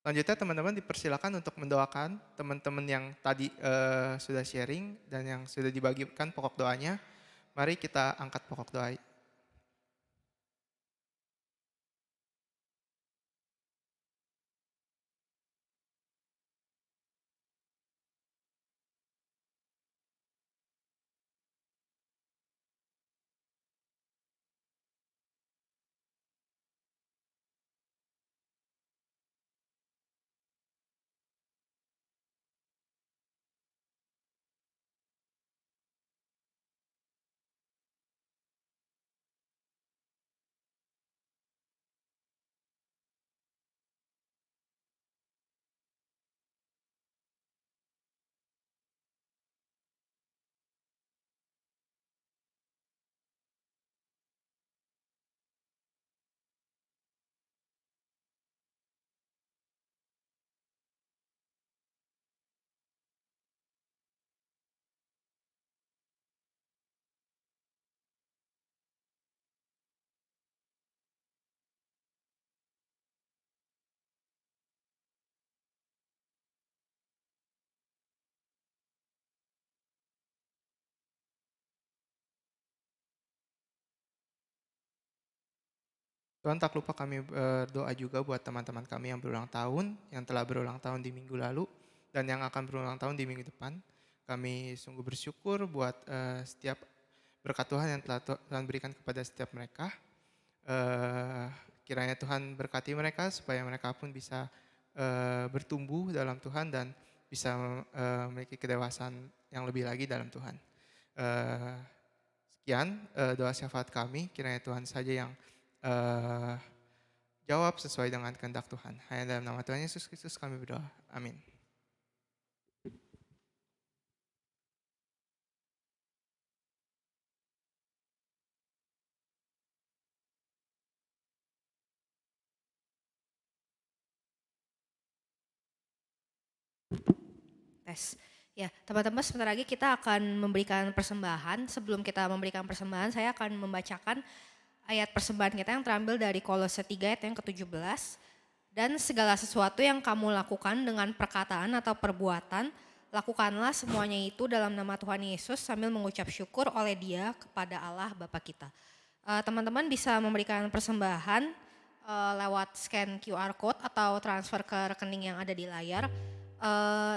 Selanjutnya teman-teman dipersilakan untuk mendoakan teman-teman yang tadi sudah sharing dan yang sudah dibagikan pokok doanya. Mari kita angkat pokok doa. Tuhan, tak lupa kami berdoa juga buat teman-teman kami yang berulang tahun, yang telah berulang tahun di minggu lalu, dan yang akan berulang tahun di minggu depan. Kami sungguh bersyukur buat setiap berkat Tuhan yang telah Tuhan berikan kepada setiap mereka. Kiranya Tuhan berkati mereka supaya mereka pun bisa bertumbuh dalam Tuhan dan bisa memiliki kedewasaan yang lebih lagi dalam Tuhan. Sekian doa syafaat kami, kiranya Tuhan saja yang jawab sesuai dengan kehendak Tuhan. Hanya dalam nama Tuhan Yesus Kristus kami berdoa. Amin. Tes. Ya, teman-teman sebentar lagi kita akan memberikan persembahan. Sebelum kita memberikan persembahan, saya akan membacakan ayat persembahan kita yang terambil dari Kolose 3 ayat yang ke-17. Dan segala sesuatu yang kamu lakukan dengan perkataan atau perbuatan, lakukanlah semuanya itu dalam nama Tuhan Yesus sambil mengucap syukur oleh Dia kepada Allah Bapa kita. Teman-teman bisa memberikan persembahan lewat scan QR code atau transfer ke rekening yang ada di layar.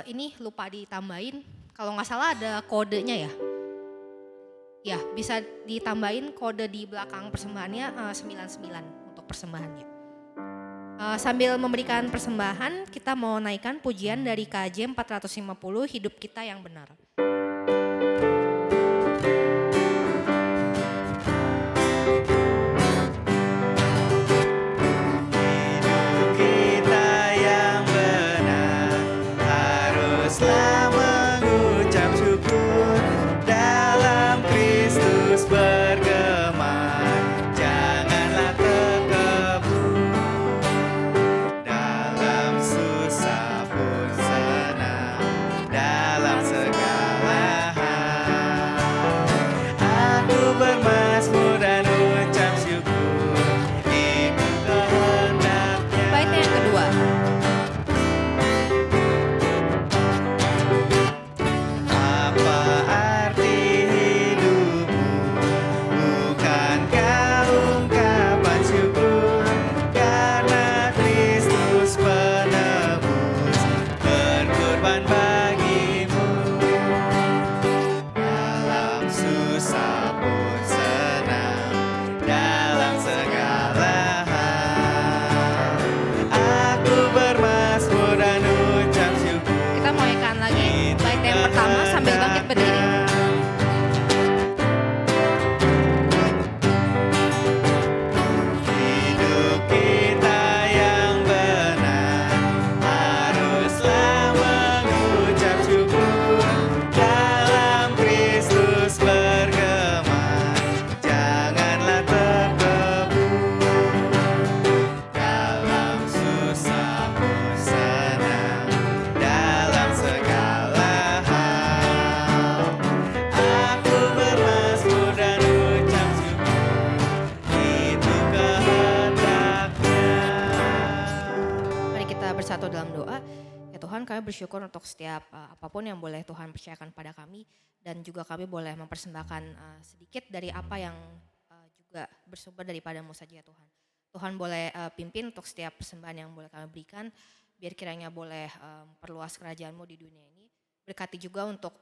Ini lupa ditambahin, kalau nggak salah ada kodenya ya. Ya, bisa ditambahin kode di belakang persembahannya 99 untuk persembahannya. Sambil memberikan persembahan, kita mau naikkan pujian dari KJ 450, Hidup Kita Yang Benar. Hidup kita yang benar haruslah mengucap syukur, dalam Kristus bergema, janganlah terkebun, dalam susah pun senang, dalam segala hal. Aku bermazmur dan ucap syukur, itu kehendaknya. Bait yang kedua. Apa arti hidupmu? Bukankah ungkapan syukur, karena Kristus penebus berkorban bagimu. Dalam susah pun senang, dalam segala hal. Aku bermazmur dan ucap syukur. Kita mau ikan lagi bait yang pertama sambil bangkit berdiri. Hidup kita yang benar haruslah mengucap syukur, dalam Kristus bergema, janganlah terkebun, dalam susah pun senang, dalam segala hal. Aku bermazmur dan ucap syukur, itu kehendaknya. Mari kita bersatu dalam doa. Ya Tuhan, kami bersyukur untuk setiap apapun yang boleh Tuhan percayakan pada kami, dan juga kami boleh mempersembahkan sedikit dari apa yang juga bersumber daripadamu saja ya Tuhan. Tuhan boleh pimpin untuk setiap persembahan yang boleh kami berikan, biar kiranya boleh memperluas kerajaan-Mu di dunia ini. Berkati juga untuk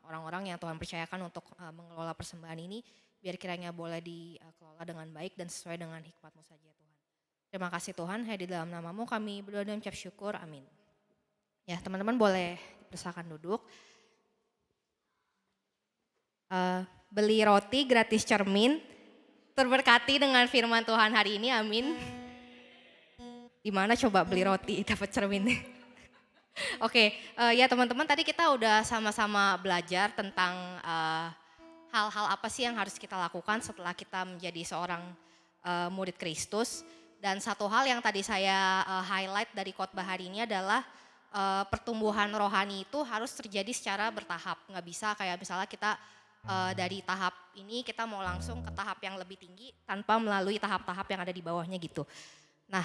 orang-orang yang Tuhan percayakan untuk mengelola persembahan ini, biar kiranya boleh dikelola dengan baik dan sesuai dengan hikmat-Mu saja ya Tuhan. Terima kasih Tuhan, hanya di dalam nama-Mu kami berdoa dan ucap syukur, amin. Ya teman-teman boleh dipersilakan duduk. Beli roti gratis cermin, terberkati dengan firman Tuhan hari ini, amin. Di mana coba beli roti dapat cermin? Oke, ya teman-teman tadi kita udah sama-sama belajar tentang hal-hal apa sih yang harus kita lakukan setelah kita menjadi seorang murid Kristus. Dan satu hal yang tadi saya highlight dari khotbah hari ini adalah pertumbuhan rohani itu harus terjadi secara bertahap. Nggak bisa kayak misalnya kita dari tahap ini kita mau langsung ke tahap yang lebih tinggi tanpa melalui tahap-tahap yang ada di bawahnya gitu. Nah,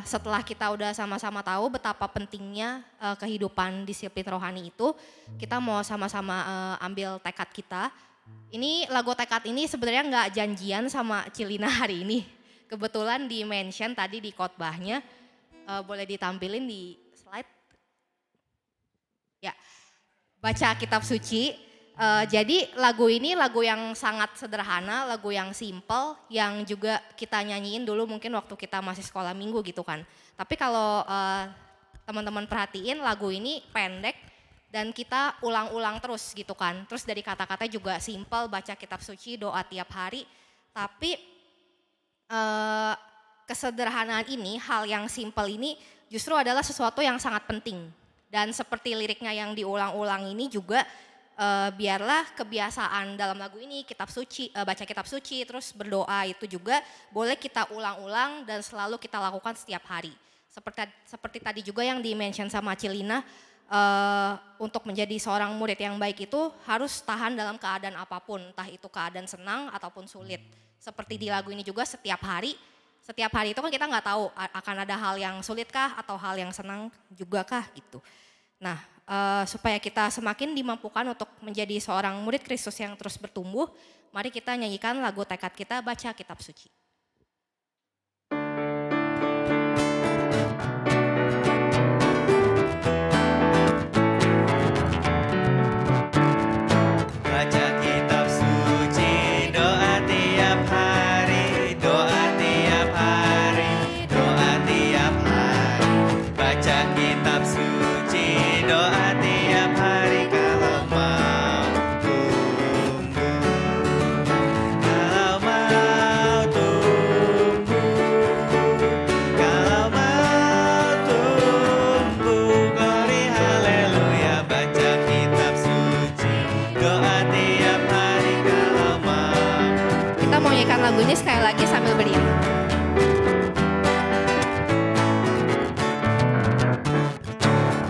setelah kita udah sama-sama tahu betapa pentingnya kehidupan disiplin rohani itu, kita mau sama-sama ambil tekad kita. Ini lagu tekad ini sebenarnya nggak janjian sama Cilina hari ini. Kebetulan di mention tadi di khotbahnya, boleh ditampilin di slide. Ya, baca kitab suci. Jadi lagu ini lagu yang sangat sederhana, lagu yang simple, yang juga kita nyanyiin dulu mungkin waktu kita masih sekolah minggu gitu kan. Tapi kalau teman-teman perhatiin lagu ini pendek dan kita ulang-ulang terus gitu kan. Terus dari kata-kata juga simple, baca kitab suci, doa tiap hari. Tapi kesederhanaan ini, hal yang simple ini justru adalah sesuatu yang sangat penting. Dan seperti liriknya yang diulang-ulang ini juga biarlah kebiasaan dalam lagu ini kitab suci, baca kitab suci, terus berdoa itu juga boleh kita ulang-ulang dan selalu kita lakukan setiap hari. Seperti tadi juga yang di-mention sama Cilina, untuk menjadi seorang murid yang baik itu harus tahan dalam keadaan apapun, entah itu keadaan senang ataupun sulit. Seperti di lagu ini juga setiap hari itu kan kita nggak tahu akan ada hal yang sulit kah atau hal yang senang juga kah gitu. Nah, supaya kita semakin dimampukan untuk menjadi seorang murid Kristus yang terus bertumbuh, mari kita nyanyikan lagu tekad kita, baca kitab suci. sekali lagi sambil berdiri.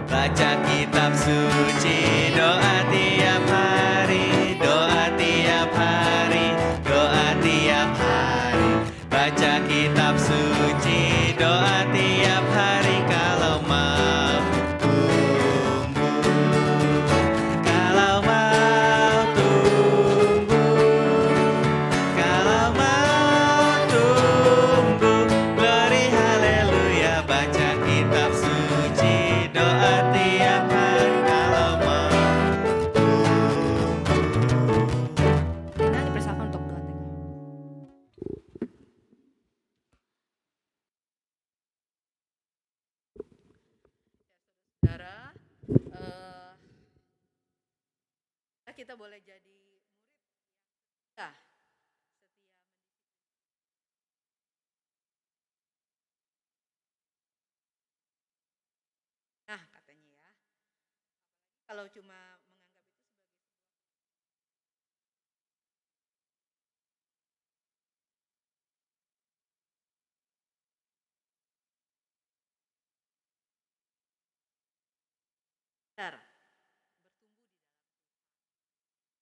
Baca kitab suci, doa tiap hari, doa tiap hari, doa tiap hari. Baca kitab suci, doa tiap hari kalau mau tumbuh. Kalau mau tumbuh, kalau mau tumbuh. Glory haleluya, baca kitab suci, doa tiap hari kalau mau tumbuh. Rina dipersilakan untuk doa. Saudara, kita boleh jadi murid ya, nah katanya ya, kalau cuma menganggap itu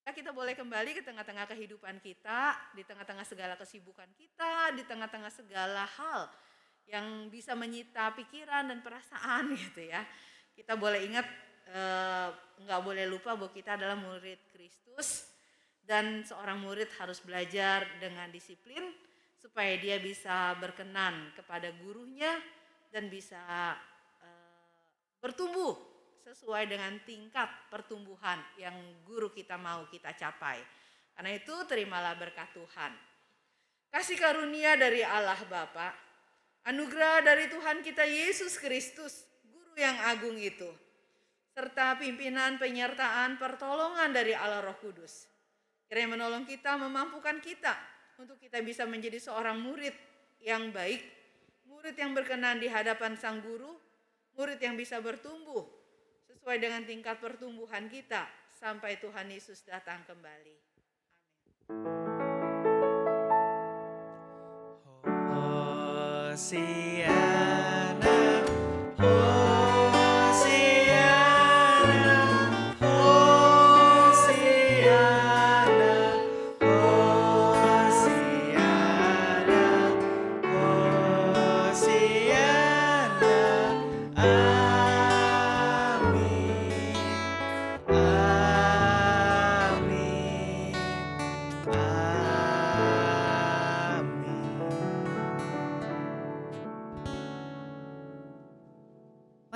sebagai kita boleh kembali ke tengah-tengah kehidupan kita, di tengah-tengah segala kesibukan kita, di tengah-tengah segala hal yang bisa menyita pikiran dan perasaan gitu ya. Kita boleh ingat, nggak boleh lupa bahwa kita adalah murid Kristus dan seorang murid harus belajar dengan disiplin supaya dia bisa berkenan kepada gurunya dan bisa bertumbuh sesuai dengan tingkat pertumbuhan yang guru kita mau kita capai. Karena itu terimalah berkat Tuhan. Kasih karunia dari Allah Bapa, anugerah dari Tuhan kita Yesus Kristus, Guru yang agung itu, serta pimpinan penyertaan pertolongan dari Allah Roh Kudus. Kiranya menolong kita, memampukan kita untuk kita bisa menjadi seorang murid yang baik, murid yang berkenan di hadapan Sang Guru, murid yang bisa bertumbuh sesuai dengan tingkat pertumbuhan kita sampai Tuhan Yesus datang kembali. Hosiana, Hosiana, Hosiana, Hosiana, Hosiana.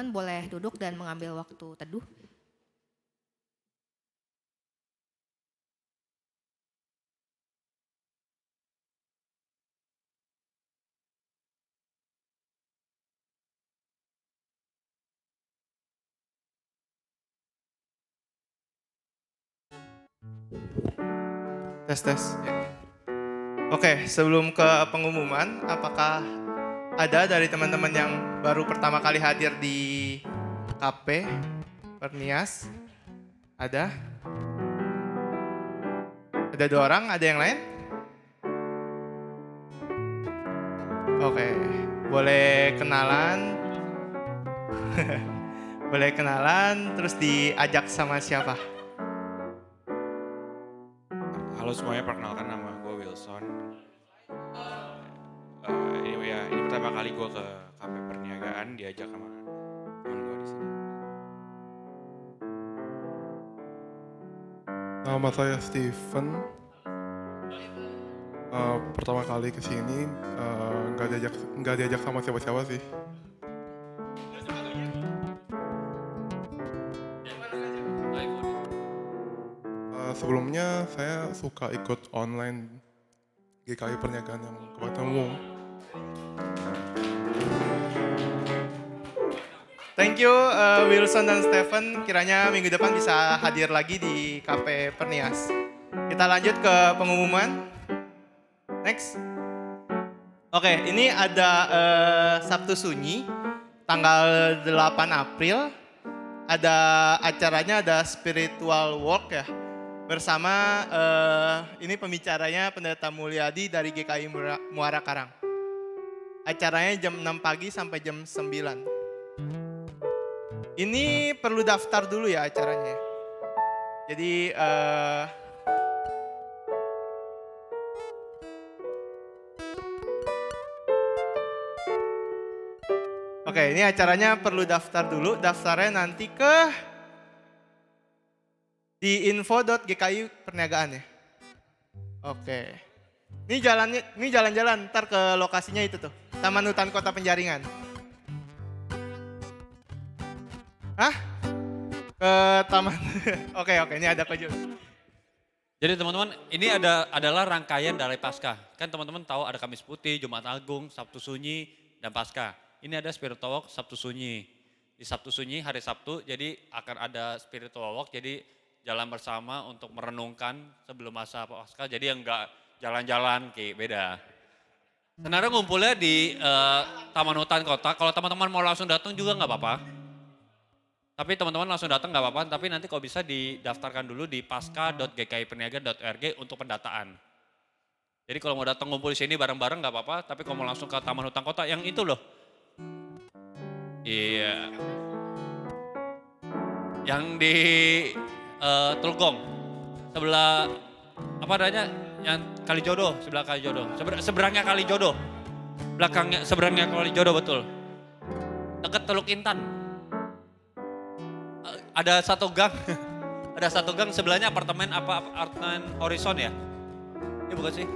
Boleh duduk dan mengambil waktu teduh. Tes tes. Ya. Oke, sebelum ke pengumuman, apakah ada dari teman-teman yang baru pertama kali hadir di KP Pernias? Ada? Ada 2 orang, ada yang lain? Oke, boleh kenalan. Boleh kenalan, terus diajak sama siapa? Halo semuanya, perkenalkan nama gue Wilson. Ini pertama kali gue ke KP Perniagaan, diajak sama teman gue di sini. Nama saya Steven. Pertama kali ke sini nggak diajak sama siapa-siapa sih. Sebelumnya saya suka ikut online GKI Perniagaan yang kebaktian umum. Thank you Wilson dan Stephen, kiranya minggu depan bisa hadir lagi di KP Pernias. Kita lanjut ke pengumuman. Next. Oke, ini ada Sabtu Sunyi, tanggal 8 April. Ada acaranya, ada spiritual walk ya. bersama ini pembicaranya Pendeta Mulyadi dari GKI Muara Karang. Acaranya jam 6 pagi sampai jam 9. Ini perlu daftar dulu ya acaranya. Jadi oke, ini acaranya perlu daftar dulu. Daftarnya nanti di info.gki perniagaan ya. Oke. Ini jalan-jalan ntar ke lokasinya itu tuh. Taman Hutan Kota Penjaringan. Hah? Ke taman. Oke, ini ada Kojul. Jadi teman-teman, ini adalah rangkaian dari Paskah. Kan teman-teman tahu ada Kamis Putih, Jumat Agung, Sabtu Sunyi, dan Paskah. Ini ada Spiritual Walk Sabtu Sunyi. Di Sabtu Sunyi hari Sabtu, jadi akan ada Spiritual Walk, jadi jalan bersama untuk merenungkan sebelum masa Paskah. Jadi yang enggak jalan-jalan, beda. Sebenarnya ngumpulnya di Taman Hutan Kota. Kalau teman-teman mau langsung datang juga nggak apa-apa. Tapi teman-teman langsung datang nggak apa-apa, tapi nanti kalau bisa didaftarkan dulu di pasca.gkiperniagaan.org untuk pendataan. Jadi kalau mau datang ngumpul di sini bareng-bareng nggak apa-apa, tapi kalau mau langsung ke Taman Hutan Kota yang itu loh. Iya. Yang di Telgong, sebelah apa adanya? Yang Kalijodo, sebelah Kalijodo, seberangnya Kalijodo, belakangnya seberangnya Kalijodo betul. Dekat Teluk Intan. Ada satu gang, sebelahnya apartemen Horizon ya? Ini bukan sih?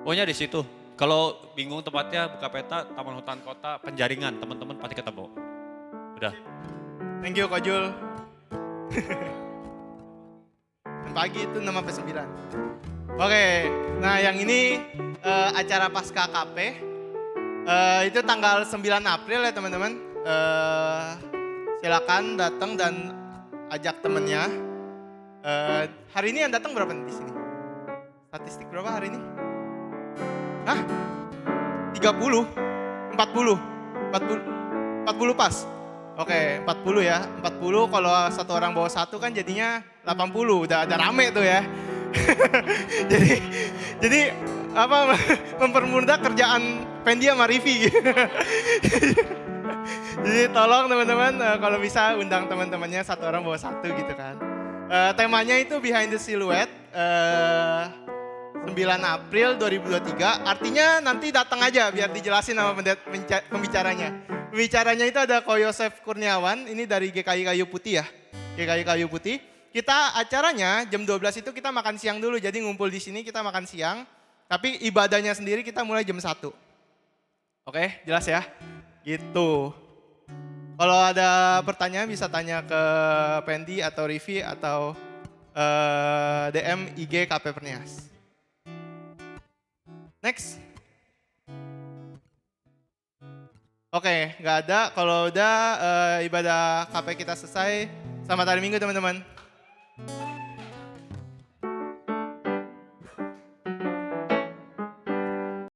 Pokoknya di situ. Kalau bingung tempatnya buka peta Taman Hutan Kota Penjaringan, teman-teman pasti ketemu. Udah. Thank you Kojul. Pagi itu 6-9. Oke, nah yang ini acara Pasca KP. Itu tanggal 9 April ya teman-teman. Silakan datang dan ajak temennya. Hari ini yang datang berapa nih di sini? Statistik berapa hari ini? Hah? 30? 40 pas? Oke, 40 ya. 40 kalau satu orang bawa satu kan jadinya 80. Udah rame tuh ya. jadi apa mempermudah kerjaan Pendi sama Rivi. Jadi tolong teman-teman kalau bisa undang teman-temannya satu orang bawa satu gitu kan. Temanya itu Behind the Silhouette 9 April 2023. Artinya nanti datang aja biar dijelasin sama pembicaranya. Pembicaranya itu ada Ko Yosef Kurniawan, ini dari GKI Kayu Putih ya. GKI Kayu Putih. Kita acaranya jam 12 itu kita makan siang dulu. Jadi ngumpul di sini kita makan siang. Tapi ibadahnya sendiri kita mulai jam 1. Oke, jelas ya? Gitu. Kalau ada pertanyaan bisa tanya ke Pendi atau Rivi atau DM IG KP Pernias. Next. Oke, nggak ada. Kalau udah ibadah KP kita selesai. Selamat hari Minggu teman-teman.